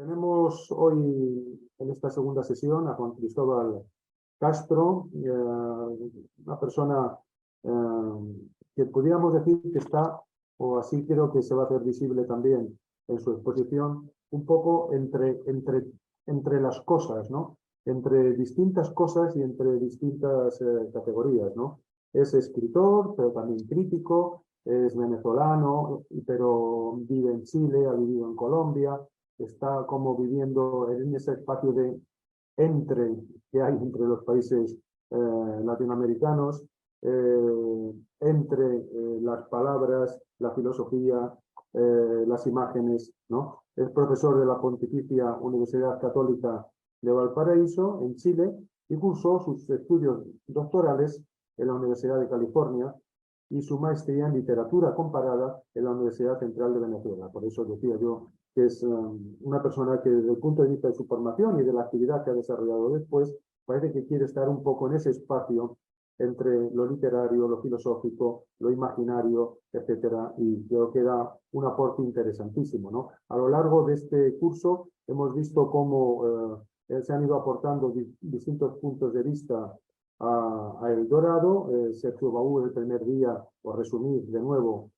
Tenemos hoy en esta segunda sesión a Juan Cristóbal Castro, una persona que podríamos decir que está, o así creo que se va a hacer visible también en su exposición, un poco entre las cosas, ¿no? Entre distintas cosas y entre distintas categorías, ¿no? Es escritor, pero también crítico, es venezolano, pero vive en Chile, ha vivido en Colombia, está como viviendo en ese espacio de entre que hay entre los países latinoamericanos, entre las palabras, la filosofía, las imágenes, ¿no? Es profesor de la Pontificia Universidad Católica de Valparaíso, en Chile, y cursó sus estudios doctorales en la Universidad de California y su maestría en literatura comparada en la Universidad Central de Venezuela. Por eso decía yo que es una persona que desde el punto de vista de su formación y de la actividad que ha desarrollado después, parece que quiere estar un poco en ese espacio entre lo literario, lo filosófico, lo imaginario, etcétera, y creo que da un aporte interesantísimo, ¿no? A lo largo de este curso hemos visto cómo se han ido aportando distintos puntos de vista a El Dorado. Sergio Baú el primer día, por resumir de nuevo,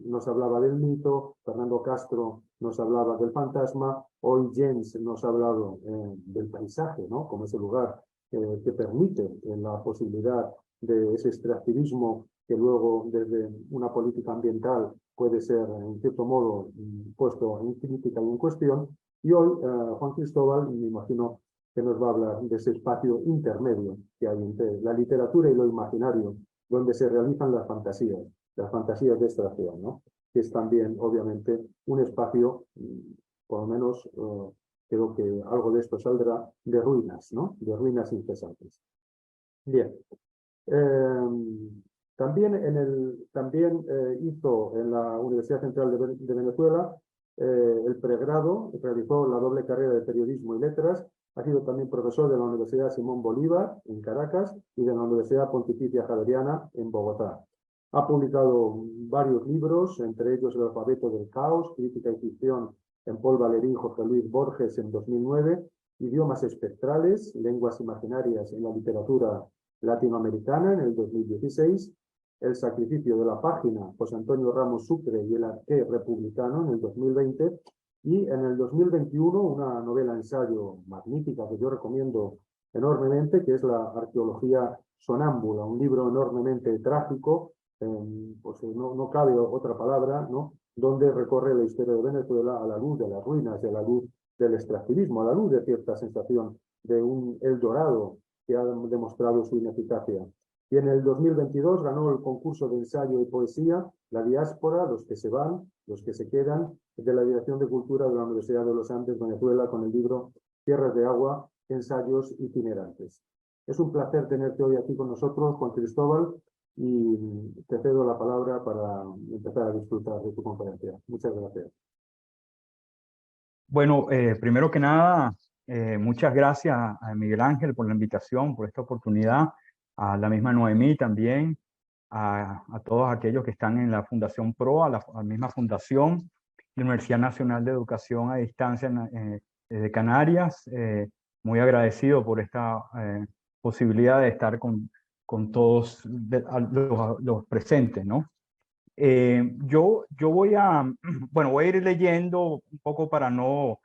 nos hablaba del mito, Fernando Castro nos hablaba del fantasma, hoy Jens nos ha hablado del paisaje, ¿no? Como ese lugar que permite la posibilidad de ese extractivismo que luego desde una política ambiental puede ser en cierto modo puesto en crítica y en cuestión. Y hoy Juan Cristóbal, me imagino que nos va a hablar de ese espacio intermedio que hay entre la literatura y lo imaginario, donde se realizan las fantasías de extracción, ¿no? Que es también, obviamente, un espacio, por lo menos creo que algo de esto saldrá, de ruinas, ¿no? De ruinas incesantes. Bien. También hizo en la Universidad Central de Venezuela el pregrado, realizó la doble carrera de Periodismo y Letras, ha sido también profesor de la Universidad Simón Bolívar en Caracas y de la Universidad Pontificia Javeriana en Bogotá. Ha publicado varios libros, entre ellos El alfabeto del caos, Crítica y ficción en Paul Valéry y Jorge Luis Borges en 2009, Idiomas espectrales, lenguas imaginarias en la literatura latinoamericana en el 2016, El sacrificio de la página, José Antonio Ramos Sucre y el arqué republicano en el 2020, y en el 2021 una novela-ensayo magnífica que yo recomiendo enormemente, que es La arqueología sonámbula, un libro enormemente trágico, pues no cabe otra palabra, ¿no? Donde recorre la historia de Venezuela a la luz de las ruinas, a la luz del extractivismo, a la luz de cierta sensación de un El Dorado que ha demostrado su ineficacia. Y en el 2022 ganó el concurso de ensayo y poesía La diáspora, los que se van, los que se quedan, de la Dirección de Cultura de la Universidad de los Andes, Venezuela, con el libro Tierras de Agua, ensayos itinerantes. Es un placer tenerte hoy aquí con nosotros, Juan Cristóbal, y te cedo la palabra para empezar a disfrutar de tu conferencia. Muchas gracias. Bueno, primero que nada, muchas gracias a Miguel Ángel por la invitación, por esta oportunidad, a la misma Noemí también, a todos aquellos que están en la Fundación PRO, a la misma fundación, la Universidad Nacional de Educación a Distancia de Canarias. Muy agradecido por esta posibilidad de estar con todos los presentes, ¿no? Yo voy voy a ir leyendo un poco para no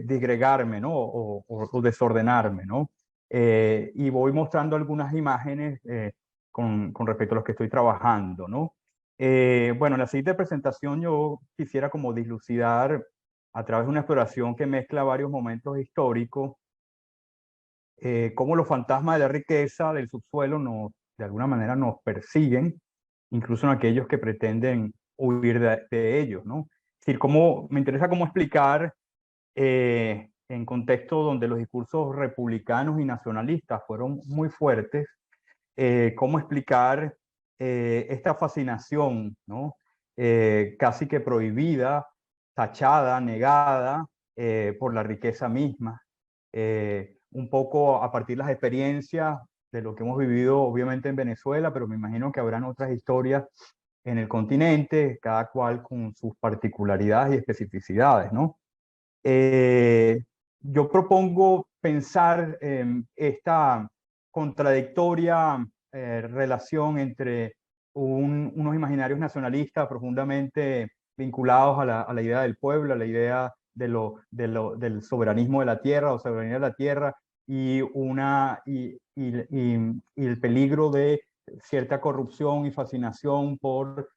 disgregarme, ¿no? O desordenarme, ¿no? Y voy mostrando algunas imágenes con respecto a los que estoy trabajando, ¿no? Bueno, en la siguiente presentación yo quisiera como dilucidar a través de una exploración que mezcla varios momentos históricos, cómo los fantasmas de la riqueza del subsuelo de alguna manera nos persiguen, incluso en aquellos que pretenden huir de ellos, ¿no? Es decir, me interesa cómo explicar, en contexto donde los discursos republicanos y nacionalistas fueron muy fuertes, cómo explicar esta fascinación, ¿no? Casi que prohibida, tachada, negada por la riqueza misma. Un poco a partir de las experiencias de lo que hemos vivido obviamente en Venezuela, pero me imagino que habrán otras historias en el continente, cada cual con sus particularidades y especificidades, ¿no? Yo propongo pensar esta contradictoria relación entre unos imaginarios nacionalistas profundamente vinculados a la idea del pueblo, a la idea del soberanismo de la tierra o soberanía de la tierra, y el peligro de cierta corrupción y fascinación por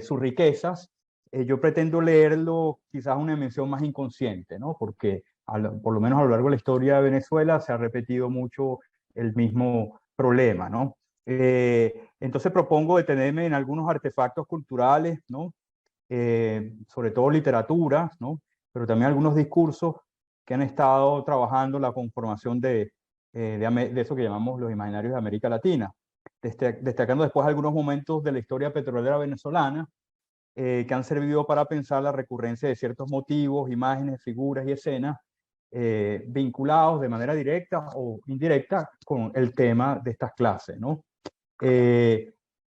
sus riquezas. Yo pretendo leerlo quizás una dimensión más inconsciente, ¿no? Porque por lo menos a lo largo de la historia de Venezuela se ha repetido mucho el mismo problema, ¿no? Entonces propongo detenerme en algunos artefactos culturales, ¿no? Sobre todo literatura, ¿no? Pero también algunos discursos que han estado trabajando la conformación de eso que llamamos los imaginarios de América Latina, destacando después algunos momentos de la historia petrolera venezolana que han servido para pensar la recurrencia de ciertos motivos, imágenes, figuras y escenas vinculados de manera directa o indirecta con el tema de estas clases, ¿no?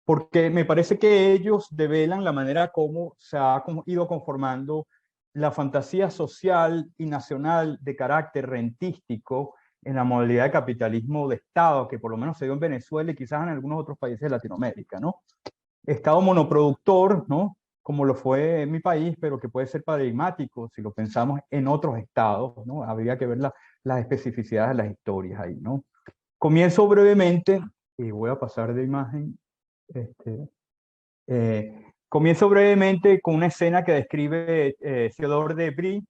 Porque me parece que ellos develan la manera como se ha ido conformando la fantasía social y nacional de carácter rentístico en la modalidad de capitalismo de Estado, que por lo menos se dio en Venezuela y quizás en algunos otros países de Latinoamérica, ¿no? Estado monoproductor, ¿no? Como lo fue en mi país, pero que puede ser paradigmático si lo pensamos en otros estados, ¿no? Habría que ver las especificidades de las historias ahí, ¿no? Comienzo brevemente, y voy a pasar de imagen, comienzo brevemente con una escena que describe Theodore de Bry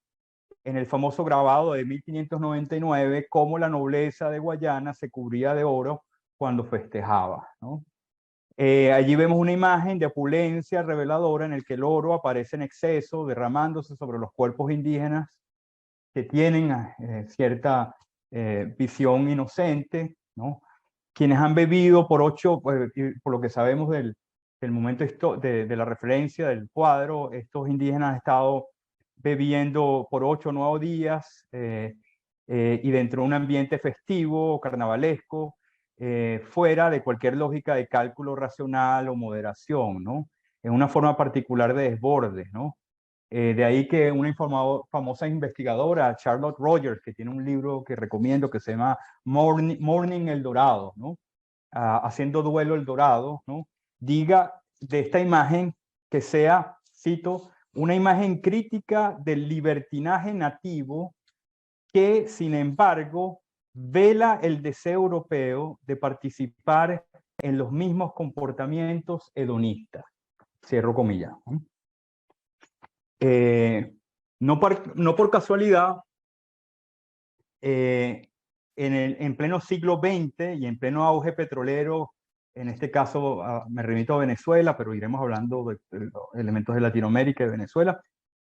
en el famoso grabado de 1599, cómo la nobleza de Guayana se cubría de oro cuando festejaba, ¿no? Allí vemos una imagen de opulencia reveladora en el que el oro aparece en exceso, derramándose sobre los cuerpos indígenas que tienen cierta visión inocente, ¿no? Quienes han bebido por 8, por lo que sabemos del momento de la referencia del cuadro, estos indígenas han estado bebiendo por 8 o 9 días y dentro de un ambiente festivo, carnavalesco, fuera de cualquier lógica de cálculo racional o moderación, ¿no? En una forma particular de desborde, ¿no? De ahí que una famosa investigadora, Charlotte Rogers, que tiene un libro que recomiendo que se llama Morning El Dorado, ¿no? Haciendo duelo El Dorado, ¿no? Diga de esta imagen que sea, cito, una imagen crítica del libertinaje nativo que, sin embargo, vela el deseo europeo de participar en los mismos comportamientos hedonistas. Cierro comillas, ¿no? No por casualidad, en pleno siglo XX y en pleno auge petrolero, en este caso me remito a Venezuela, pero iremos hablando de los elementos de Latinoamérica y de Venezuela,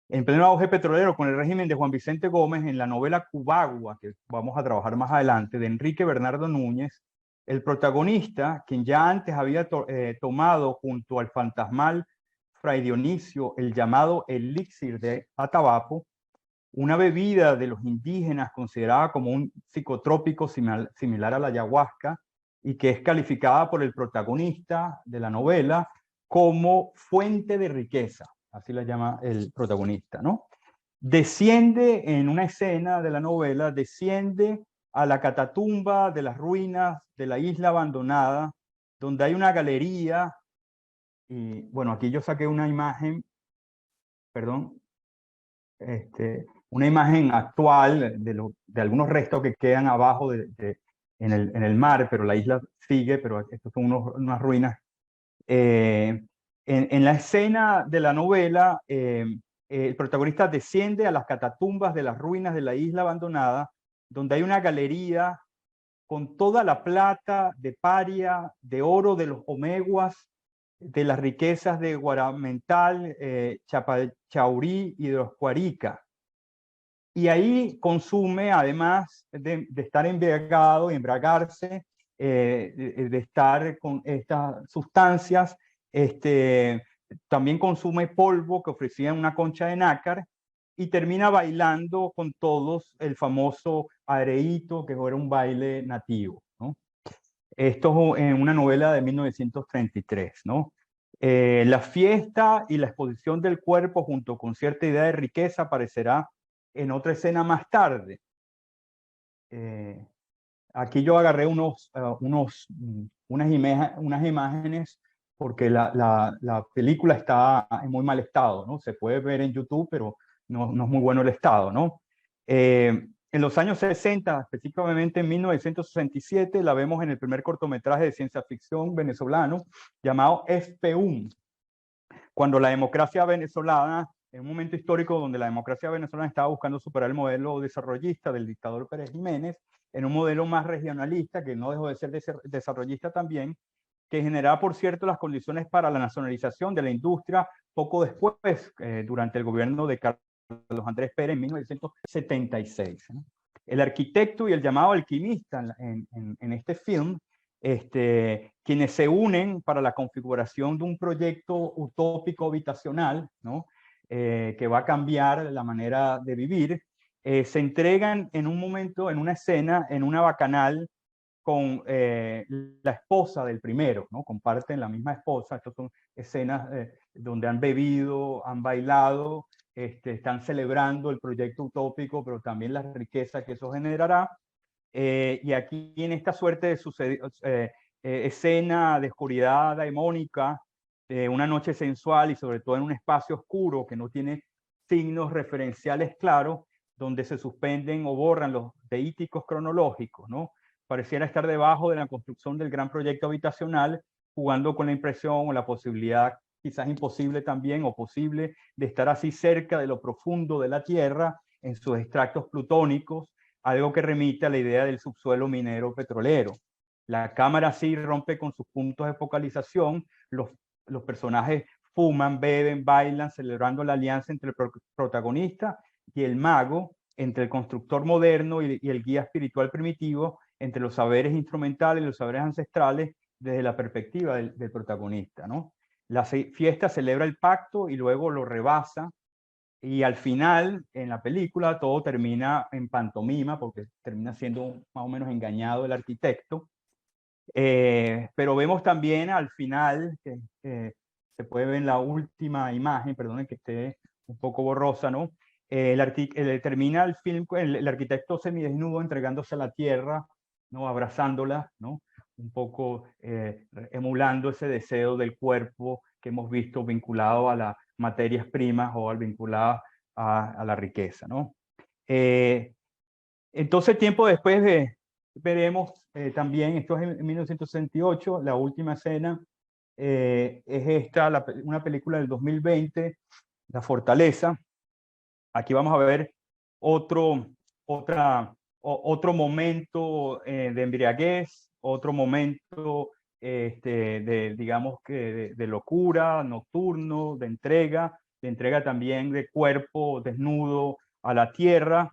en pleno auge petrolero con el régimen de Juan Vicente Gómez, en la novela Cubagua, que vamos a trabajar más adelante, de Enrique Bernardo Núñez, el protagonista, quien ya antes había tomado junto al fantasmal Fray Dionisio el llamado elixir de Atabapo, una bebida de los indígenas considerada como un psicotrópico similar a la ayahuasca y que es calificada por el protagonista de la novela como fuente de riqueza, así la llama el protagonista, ¿no? Desciende en una escena de la novela, desciende a la catatumba de las ruinas de la isla abandonada, donde hay una galería, y bueno, aquí yo saqué una imagen, perdón, una imagen actual de algunos restos que quedan abajo en el mar, pero la isla sigue, pero estos son unas ruinas. En la escena de la novela, el protagonista desciende a las catatumbas de las ruinas de la isla abandonada, donde hay una galería con toda la plata de Paria, de oro de los Omeguas, de las riquezas de Guaramental, Chapachaurí y de los Cuarica. Y ahí consume, además de estar embriagado y embriagarse, de estar con estas sustancias, también consume polvo que ofrecían una concha de nácar y termina bailando con todos el famoso areíto, que era un baile nativo, ¿no? Esto en una novela de 1933, ¿no? La fiesta y la exposición del cuerpo junto con cierta idea de riqueza aparecerá en otra escena más tarde. Aquí yo agarré unas imágenes porque la película está en muy mal estado, ¿no? Se puede ver en YouTube, pero no es muy bueno el estado, ¿no? En los años 60, específicamente en 1967, la vemos en el primer cortometraje de ciencia ficción venezolano llamado FP1, cuando la democracia venezolana, en un momento histórico donde la democracia venezolana estaba buscando superar el modelo desarrollista del dictador Pérez Jiménez, en un modelo más regionalista, que no dejó de ser desarrollista también, que generaba, por cierto, las condiciones para la nacionalización de la industria poco después, durante el gobierno de Carlos Andrés Pérez en 1976. ¿No? El arquitecto y el llamado alquimista en este film, quienes se unen para la configuración de un proyecto utópico habitacional, ¿no? Que va a cambiar la manera de vivir, se entregan en un momento, en una escena, en una bacanal con la esposa del primero, ¿no? Comparten la misma esposa. Estas son escenas donde han bebido, han bailado, están celebrando el proyecto utópico, pero también la riqueza que eso generará. Y aquí en esta suerte de escena de oscuridad daimónica, una noche sensual y sobre todo en un espacio oscuro que no tiene signos referenciales claros, donde se suspenden o borran los deíticos cronológicos, ¿no? Pareciera estar debajo de la construcción del gran proyecto habitacional, jugando con la impresión o la posibilidad, quizás imposible también, o posible, de estar así cerca de lo profundo de la Tierra en sus extractos plutónicos, algo que remite a la idea del subsuelo minero petrolero. La cámara sí rompe con sus puntos de focalización, los personajes fuman, beben, bailan, celebrando la alianza entre el protagonista y el mago, entre el constructor moderno y el guía espiritual primitivo, entre los saberes instrumentales y los saberes ancestrales desde la perspectiva del protagonista, ¿no? La fiesta celebra el pacto y luego lo rebasa, y al final, en la película, todo termina en pantomima, porque termina siendo más o menos engañado el arquitecto. Pero vemos también al final, que se puede ver en la última imagen, perdonen que esté un poco borrosa, ¿no? Termina el film, el arquitecto semidesnudo entregándose a la tierra, ¿no? Abrazándola, ¿no? Un poco emulando ese deseo del cuerpo que hemos visto vinculado a las materias primas o al vinculado a la riqueza, ¿no? Entonces, tiempo después veremos también, esto es en 1968, la última escena es esta, una película del 2020, La Fortaleza. Aquí vamos a ver otro, otro momento de embriaguez, otro momento digamos que de locura, nocturno, de entrega también de cuerpo desnudo a la tierra,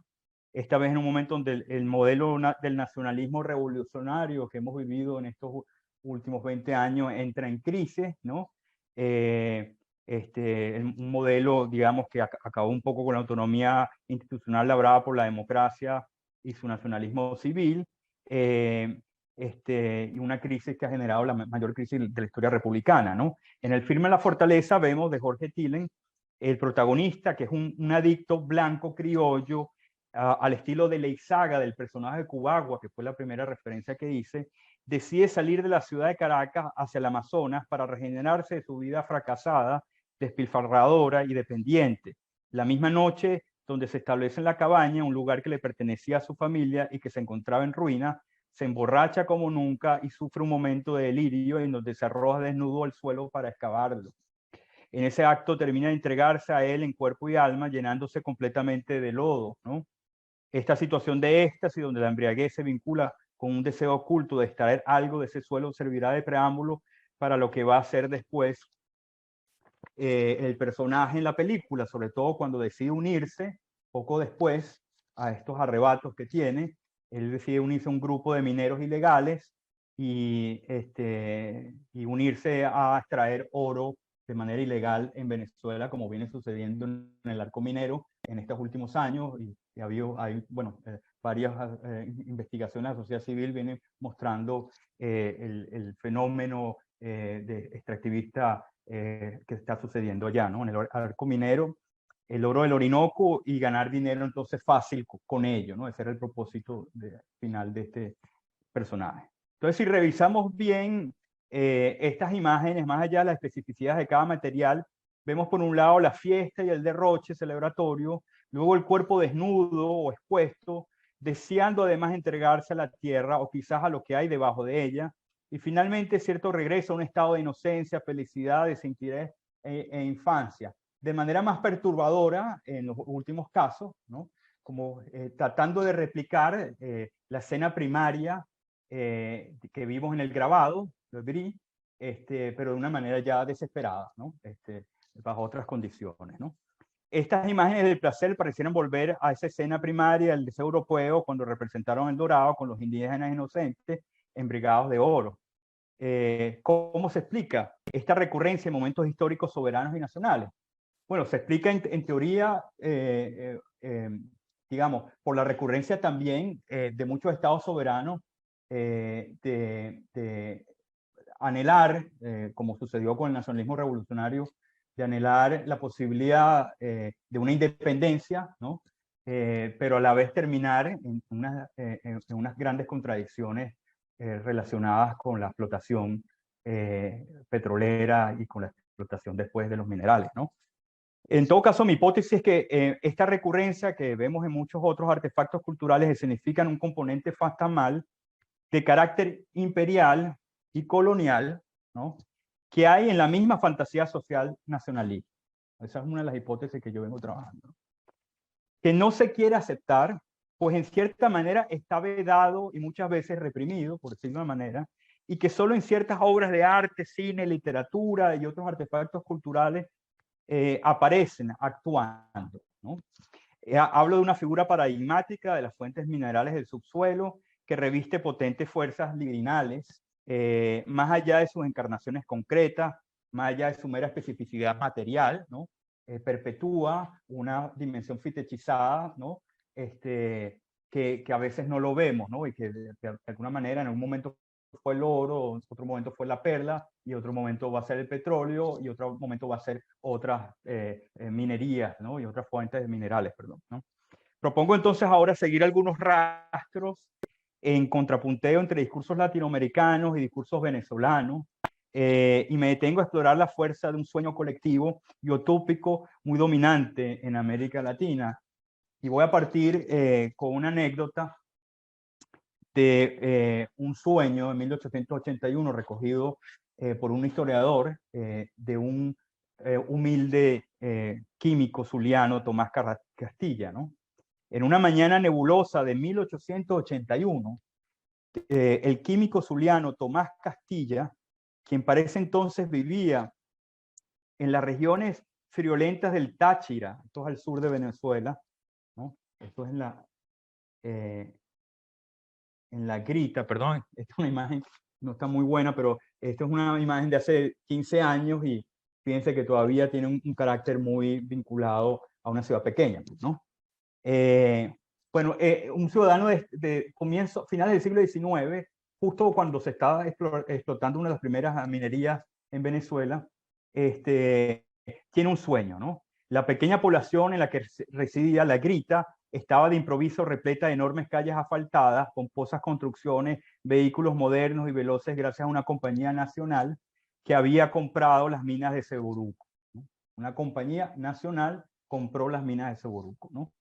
esta vez en un momento donde el modelo del nacionalismo revolucionario que hemos vivido en estos últimos 20 años entra en crisis, ¿no? Un modelo, digamos, que acabó un poco con la autonomía institucional labrada por la democracia y su nacionalismo civil, y una crisis que ha generado la mayor crisis de la historia republicana, ¿no? En el filme La Fortaleza vemos de Jorge Tillen el protagonista, que es un adicto blanco criollo, al estilo de Leizaga, del personaje de Cubagua, que fue la primera referencia que hice, decide salir de la ciudad de Caracas hacia el Amazonas para regenerarse de su vida fracasada, despilfarradora y dependiente. La misma noche donde se establece en la cabaña, un lugar que le pertenecía a su familia y que se encontraba en ruina, se emborracha como nunca y sufre un momento de delirio en donde se arroja desnudo al suelo para excavarlo. En ese acto termina de entregarse a él en cuerpo y alma, llenándose completamente de lodo, ¿no? Esta situación de éxtasis, donde la embriaguez se vincula con un deseo oculto de extraer algo de ese suelo, servirá de preámbulo para lo que va a ser después el personaje en la película, sobre todo cuando decide unirse poco después a estos arrebatos que tiene. Él decide unirse a un grupo de mineros ilegales y unirse a extraer oro de manera ilegal en Venezuela, como viene sucediendo en el arco minero en estos últimos años. Y hay varias investigaciones de la sociedad civil vienen mostrando el fenómeno de extractivista que está sucediendo allá, ¿no? En el arco minero, el oro del Orinoco y ganar dinero entonces fácil con ello, ¿no? Ese era el propósito final de este personaje. Entonces, si revisamos bien estas imágenes, más allá de las especificidades de cada material, vemos por un lado la fiesta y el derroche celebratorio, luego el cuerpo desnudo o expuesto, deseando además entregarse a la tierra o quizás a lo que hay debajo de ella, y finalmente cierto regreso a un estado de inocencia, felicidad, desinterés e infancia. De manera más perturbadora en los últimos casos, ¿no? Como tratando de replicar la escena primaria que vimos en el grabado, lo vi, pero de una manera ya desesperada, ¿no? Bajo otras condiciones, ¿no? Estas imágenes del placer parecieran volver a esa escena primaria del deseo europeo cuando representaron el dorado con los indígenas inocentes embriagados de oro. ¿Cómo se explica esta recurrencia en momentos históricos soberanos y nacionales? Bueno, se explica en teoría, digamos, por la recurrencia también de muchos estados soberanos de anhelar, como sucedió con el nacionalismo revolucionario, de anhelar la posibilidad de una independencia, ¿no? Pero a la vez terminar en unas grandes contradicciones relacionadas con la explotación petrolera y con la explotación después de los minerales, ¿no? En todo caso, mi hipótesis es que esta recurrencia que vemos en muchos otros artefactos culturales escenifican un componente fantasmal de carácter imperial y colonial, ¿no? Que hay en la misma fantasía social nacionalista. Esa es una de las hipótesis que yo vengo trabajando. Que no se quiere aceptar, pues en cierta manera está vedado y muchas veces reprimido, por decirlo de una manera, y que solo en ciertas obras de arte, cine, literatura y otros artefactos culturales aparecen actuando, ¿no? Hablo de una figura paradigmática de las fuentes minerales del subsuelo que reviste potentes fuerzas libidinales, más allá de sus encarnaciones concretas, más allá de su mera especificidad material, ¿no? Perpetúa una dimensión fetichizada, ¿no? Que a veces no lo vemos, ¿no? Y que de alguna manera en un momento fue el oro, en otro momento fue la perla, y otro momento va a ser el petróleo, y otro momento va a ser otras minerías, ¿no? Y otras fuentes de minerales, perdón, ¿no? Propongo entonces ahora seguir algunos rastros en contrapunteo entre discursos latinoamericanos y discursos venezolanos, y me detengo a explorar la fuerza de un sueño colectivo y utópico muy dominante en América Latina. Y voy a partir con una anécdota de un sueño en 1881 recogido por un historiador de un humilde químico zuliano, Tomás Castilla, ¿no? En una mañana nebulosa de 1881, el químico zuliano Tomás Castilla, quien para ese entonces vivía en las regiones friolentas del Táchira, esto es al sur de Venezuela, ¿no? Esto es en la grita, perdón, esta es una imagen, no está muy buena, pero esta es una imagen de hace 15 años y fíjense que todavía tiene un carácter muy vinculado a una ciudad pequeña, ¿no? Bueno, un ciudadano de comienzo, finales del siglo XIX, justo cuando se estaba explotando una de las primeras minerías en Venezuela, tiene un sueño, ¿no? La pequeña población en la que residía La Grita estaba de improviso repleta de enormes calles asfaltadas, pomposas construcciones, vehículos modernos y veloces gracias a una compañía nacional que había comprado las minas de Seboruco, ¿no? Una compañía nacional compró las minas de Seboruco, ¿no?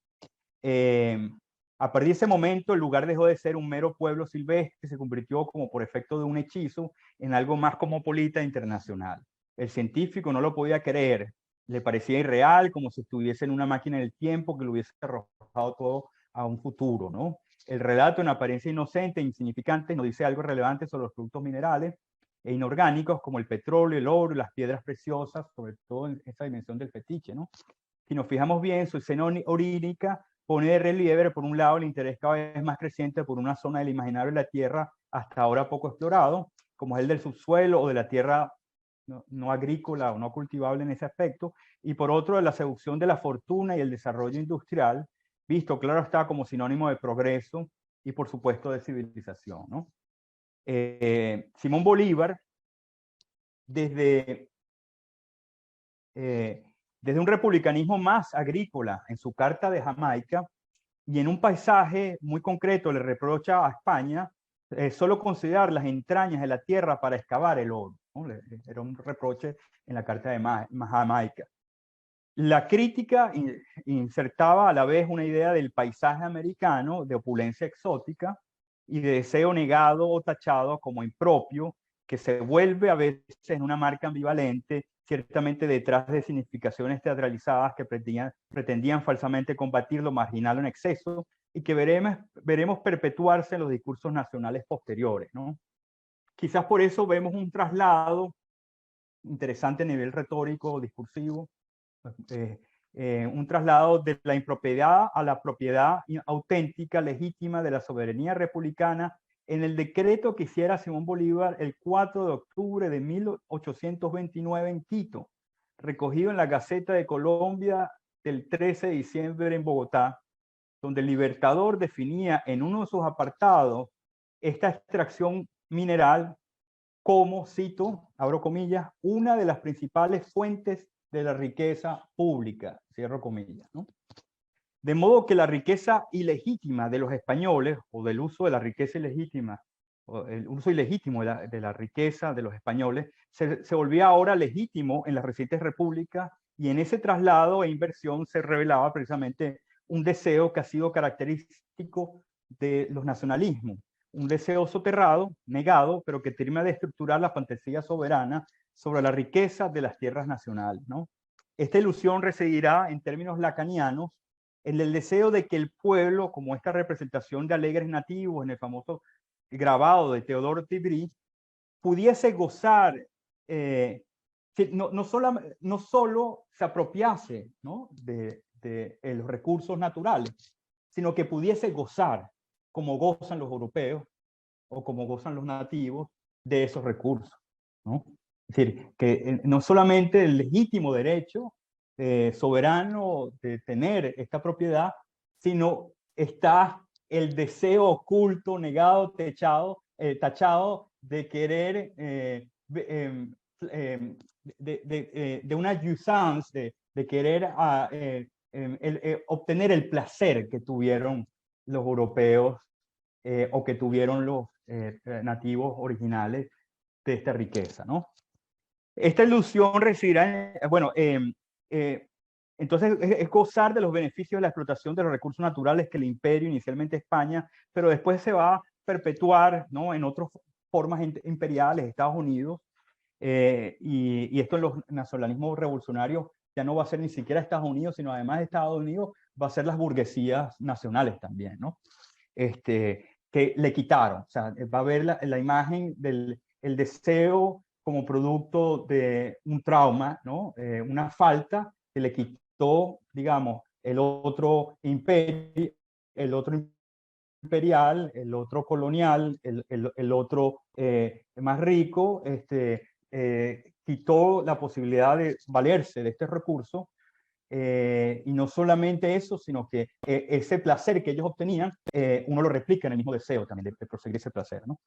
A partir de ese momento, el lugar dejó de ser un mero pueblo silvestre y se convirtió, como por efecto de un hechizo, en algo más cosmopolita e internacional. El científico no lo podía creer, le parecía irreal, como si estuviese en una máquina del tiempo que lo hubiese arrojado todo a un futuro, ¿no? El relato, en apariencia inocente e insignificante, nos dice algo relevante sobre los productos minerales e inorgánicos como el petróleo, el oro y las piedras preciosas, sobre todo en esa dimensión del fetiche, ¿no? Si nos fijamos bien, su escena onírica pone de relieve, por un lado, el interés cada vez más creciente por una zona del imaginario de la Tierra hasta ahora poco explorado, como es el del subsuelo o de la tierra no agrícola o no cultivable en ese aspecto, y por otro, de la seducción de la fortuna y el desarrollo industrial, visto, claro está, como sinónimo de progreso y, por supuesto, de civilización, ¿no? Simón Bolívar, desde desde un republicanismo más agrícola en su Carta de Jamaica, y en un paisaje muy concreto le reprocha a España solo considerar las entrañas de la tierra para excavar el oro, ¿no? Era un reproche en la Carta de Jamaica. La crítica insertaba a la vez una idea del paisaje americano de opulencia exótica y de deseo negado o tachado como impropio, que se vuelve a veces en una marca ambivalente, ciertamente detrás de significaciones teatralizadas que pretendían falsamente combatir lo marginal en exceso y que veremos perpetuarse en los discursos nacionales posteriores, ¿no? Quizás por eso vemos un traslado interesante a nivel retórico o discursivo, un traslado de la impropiedad a la propiedad auténtica, legítima de la soberanía republicana en el decreto que hiciera Simón Bolívar el 4 de octubre de 1829 en Quito, recogido en la Gaceta de Colombia del 13 de diciembre en Bogotá, donde el Libertador definía en uno de sus apartados esta extracción mineral como, cito, abro comillas, una de las principales fuentes de la riqueza pública, cierro comillas, ¿no? De modo que la riqueza ilegítima de los españoles, o del uso de la riqueza ilegítima, o el uso ilegítimo de la riqueza de los españoles, se volvía ahora legítimo en las recientes repúblicas, y en ese traslado e inversión se revelaba precisamente un deseo que ha sido característico de los nacionalismos, un deseo soterrado, negado, pero que termina de estructurar la fantasía soberana sobre la riqueza de las tierras nacionales, ¿no? Esta ilusión residirá, en términos lacanianos, en el deseo de que el pueblo, como esta representación de alegres nativos en el famoso grabado de Teodoro Tibrí, pudiese gozar, no solo se apropiase, ¿no?, de los recursos naturales, sino que pudiese gozar, como gozan los europeos o como gozan los nativos, de esos recursos, ¿no? Es decir, que no solamente el legítimo derecho soberano de tener esta propiedad, sino está el deseo oculto, negado, tachado de querer, de una jouissance, de querer obtener el placer que tuvieron los europeos o que tuvieron los nativos originales de esta riqueza, ¿no? Esta ilusión residirá, entonces es gozar de los beneficios de la explotación de los recursos naturales que el imperio, inicialmente España, pero después se va a perpetuar, ¿no?, en otras formas imperiales, Estados Unidos, y esto en los nacionalismos revolucionarios ya no va a ser ni siquiera Estados Unidos, sino además de Estados Unidos va a ser las burguesías nacionales también, ¿no? Que le quitaron, o sea, va a haber la imagen del el deseo como producto de un trauma, ¿no? Una falta que le quitó, digamos, el otro imperio, el otro imperial, el otro colonial, el otro más rico, quitó la posibilidad de valerse de este recurso. Y no solamente eso, sino que ese placer que ellos obtenían, uno lo replica en el mismo deseo también de proseguir ese placer, ¿no?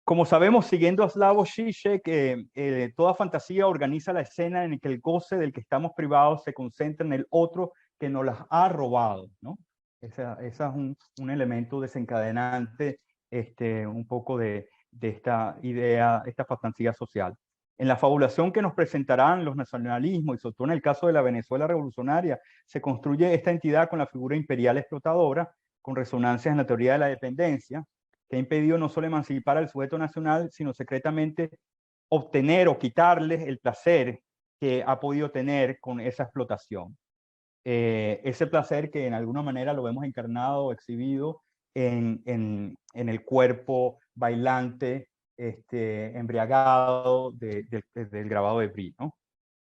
Como sabemos, siguiendo a Slavoj Žižek, toda fantasía organiza la escena en la que el goce del que estamos privados se concentra en el otro que nos las ha robado, ¿no? Ese es un elemento desencadenante un poco de esta idea, esta fantasía social. En la fabulación que nos presentarán los nacionalismos, y sobre todo en el caso de la Venezuela revolucionaria, se construye esta entidad con la figura imperial explotadora, con resonancias en la teoría de la dependencia, que ha impedido no solo emancipar al sujeto nacional, sino secretamente obtener o quitarles el placer que ha podido tener con esa explotación. Ese placer que en alguna manera lo vemos encarnado o exhibido en el cuerpo bailante, embriagado del grabado de Brie, ¿no?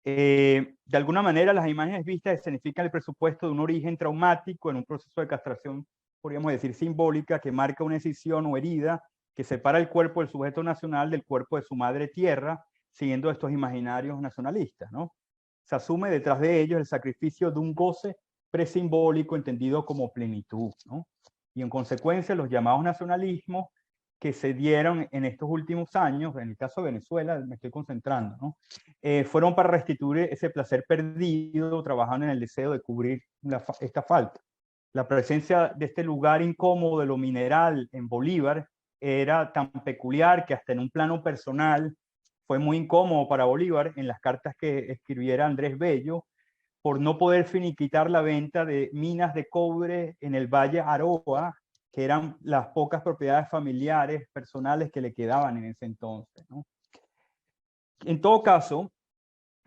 De alguna manera las imágenes vistas escenifican el presupuesto de un origen traumático en un proceso de castración, podríamos decir, simbólica, que marca una escisión o herida que separa el cuerpo del sujeto nacional del cuerpo de su madre tierra, siguiendo estos imaginarios nacionalistas, ¿no? Se asume detrás de ellos el sacrificio de un goce presimbólico entendido como plenitud, ¿no? Y en consecuencia los llamados nacionalismos que se dieron en estos últimos años, en el caso de Venezuela, me estoy concentrando, ¿no? Fueron para restituir ese placer perdido, trabajando en el deseo de cubrir esta falta. La presencia de este lugar incómodo de lo mineral en Bolívar era tan peculiar que hasta en un plano personal fue muy incómodo para Bolívar en las cartas que escribiera Andrés Bello, por no poder finiquitar la venta de minas de cobre en el Valle Aroa, que eran las pocas propiedades familiares, personales que le quedaban en ese entonces, ¿no? En todo caso,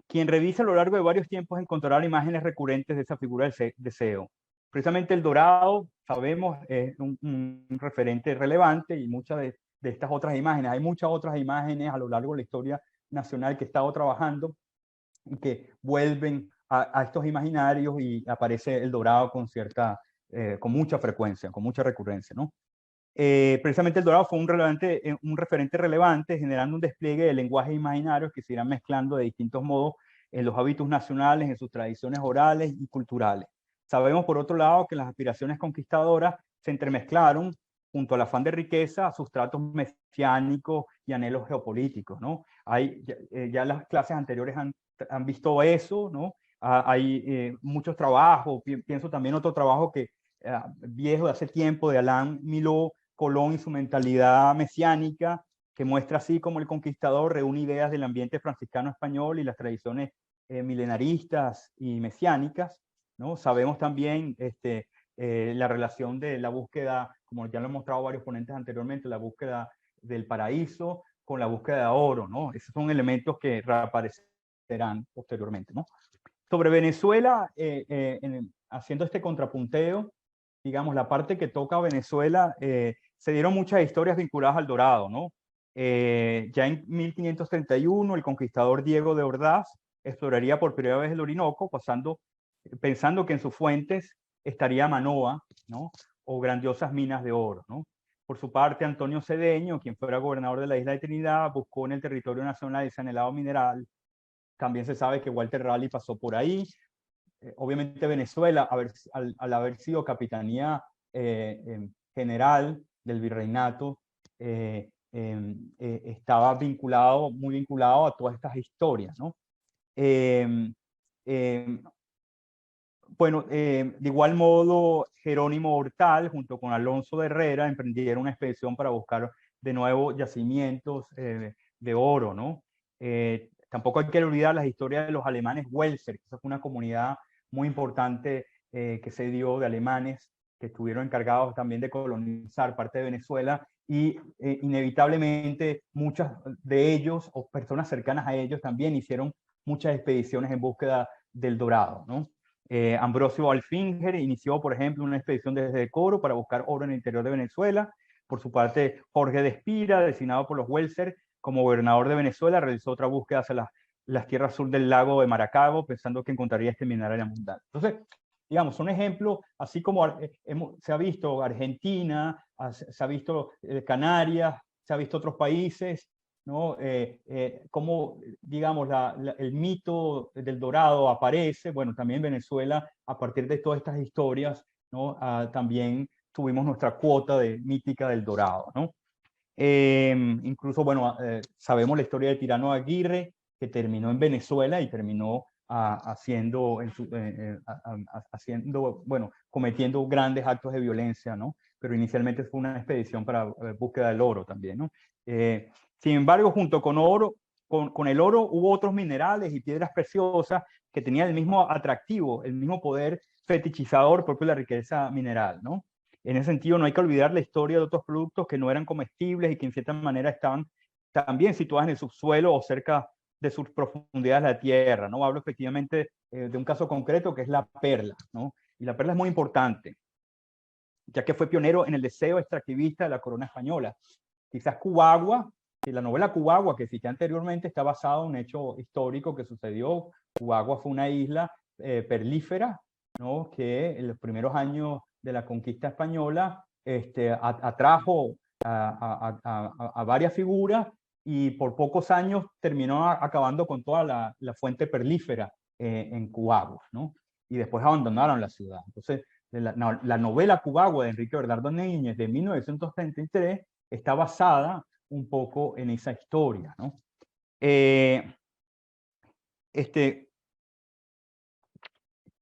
quien revisa a lo largo de varios tiempos encontrará imágenes recurrentes de esa figura del deseo. Precisamente el dorado, sabemos, es un referente relevante, y muchas de estas otras imágenes, hay muchas otras imágenes a lo largo de la historia nacional que he estado trabajando y que vuelven a estos imaginarios, y aparece el dorado con mucha frecuencia, con mucha recurrencia, ¿no? Precisamente el dorado fue un referente relevante, generando un despliegue de lenguajes imaginarios que se irán mezclando de distintos modos en los hábitos nacionales, en sus tradiciones orales y culturales. Sabemos, por otro lado, que las aspiraciones conquistadoras se entremezclaron junto al afán de riqueza a sustratos mesiánicos y anhelos geopolíticos, ¿no? Ya las clases anteriores han visto eso, ¿no? Hay muchos trabajos, pienso también otro trabajo que viejo de hace tiempo, de Alain Miló, Colón y su mentalidad mesiánica, que muestra así como el conquistador reúne ideas del ambiente franciscano español y las tradiciones milenaristas y mesiánicas, ¿no? Sabemos también la relación de la búsqueda, como ya lo han mostrado varios ponentes anteriormente, la búsqueda del paraíso con la búsqueda de oro, ¿no? Esos son elementos que reaparecerán posteriormente, ¿no? Sobre Venezuela, haciendo este contrapunteo, digamos, la parte que toca a Venezuela, se dieron muchas historias vinculadas al Dorado, ¿no? Ya en 1531, el conquistador Diego de Ordaz exploraría por primera vez el Orinoco, pensando que en sus fuentes estaría Manoa, ¿no? O grandiosas minas de oro, ¿no? Por su parte, Antonio Cedeño, quien fuera gobernador de la isla de Trinidad, buscó en el territorio nacional ese anhelado mineral. También se sabe que Walter Raleigh pasó por ahí. Obviamente Venezuela, al haber sido capitanía general del virreinato, estaba muy vinculado a todas estas historias, ¿no? Bueno, de igual modo, Jerónimo Hortal, junto con Alonso de Herrera, emprendieron una expedición para buscar de nuevo yacimientos de oro, ¿no? Tampoco hay que olvidar las historias de los alemanes Welser, que esa fue una comunidad muy importante que se dio de alemanes que estuvieron encargados también de colonizar parte de Venezuela, y inevitablemente muchas de ellos, o personas cercanas a ellos, también hicieron muchas expediciones en búsqueda del dorado, ¿no? Ambrosio Alfinger inició, por ejemplo, una expedición desde Coro para buscar oro en el interior de Venezuela. Por su parte, Jorge de Espira, designado por los Welser como gobernador de Venezuela, realizó otra búsqueda hacia las tierras sur del lago de Maracaibo, pensando que encontraría este mineral abundante. Entonces, digamos, un ejemplo, así como se ha visto Argentina, se ha visto Canarias, se ha visto otros países, ¿no? Cómo, digamos, el mito del dorado aparece. Bueno, también Venezuela, a partir de todas estas historias, ¿no? También tuvimos nuestra cuota mítica del dorado, ¿no? Incluso, bueno, sabemos la historia de Tirano Aguirre, que terminó en Venezuela y terminó bueno, cometiendo grandes actos de violencia, ¿no? Pero inicialmente fue una expedición para búsqueda del oro también, ¿no? Sin embargo, junto con el oro hubo otros minerales y piedras preciosas que tenían el mismo atractivo, el mismo poder fetichizador propio de la riqueza mineral, ¿no? En ese sentido, no hay que olvidar la historia de otros productos que no eran comestibles y que en cierta manera estaban también situadas en el subsuelo o cerca de sus profundidades de la tierra, ¿no? Hablo efectivamente de un caso concreto que es la perla, ¿no? Y la perla es muy importante, ya que fue pionero en el deseo extractivista de la corona española. Quizás Cubagua, que la novela Cubagua que cité anteriormente está basada en un hecho histórico que sucedió. Cubagua fue una isla perlífera, ¿no? Que en los primeros años de la conquista española atrajo a varias figuras, y por pocos años terminó acabando con toda la fuente perlífera en Cubagua, ¿no? Y después abandonaron la ciudad. Entonces, la novela Cubagua de Enrique Bernardo Núñez de 1933 está basada un poco en esa historia, ¿no?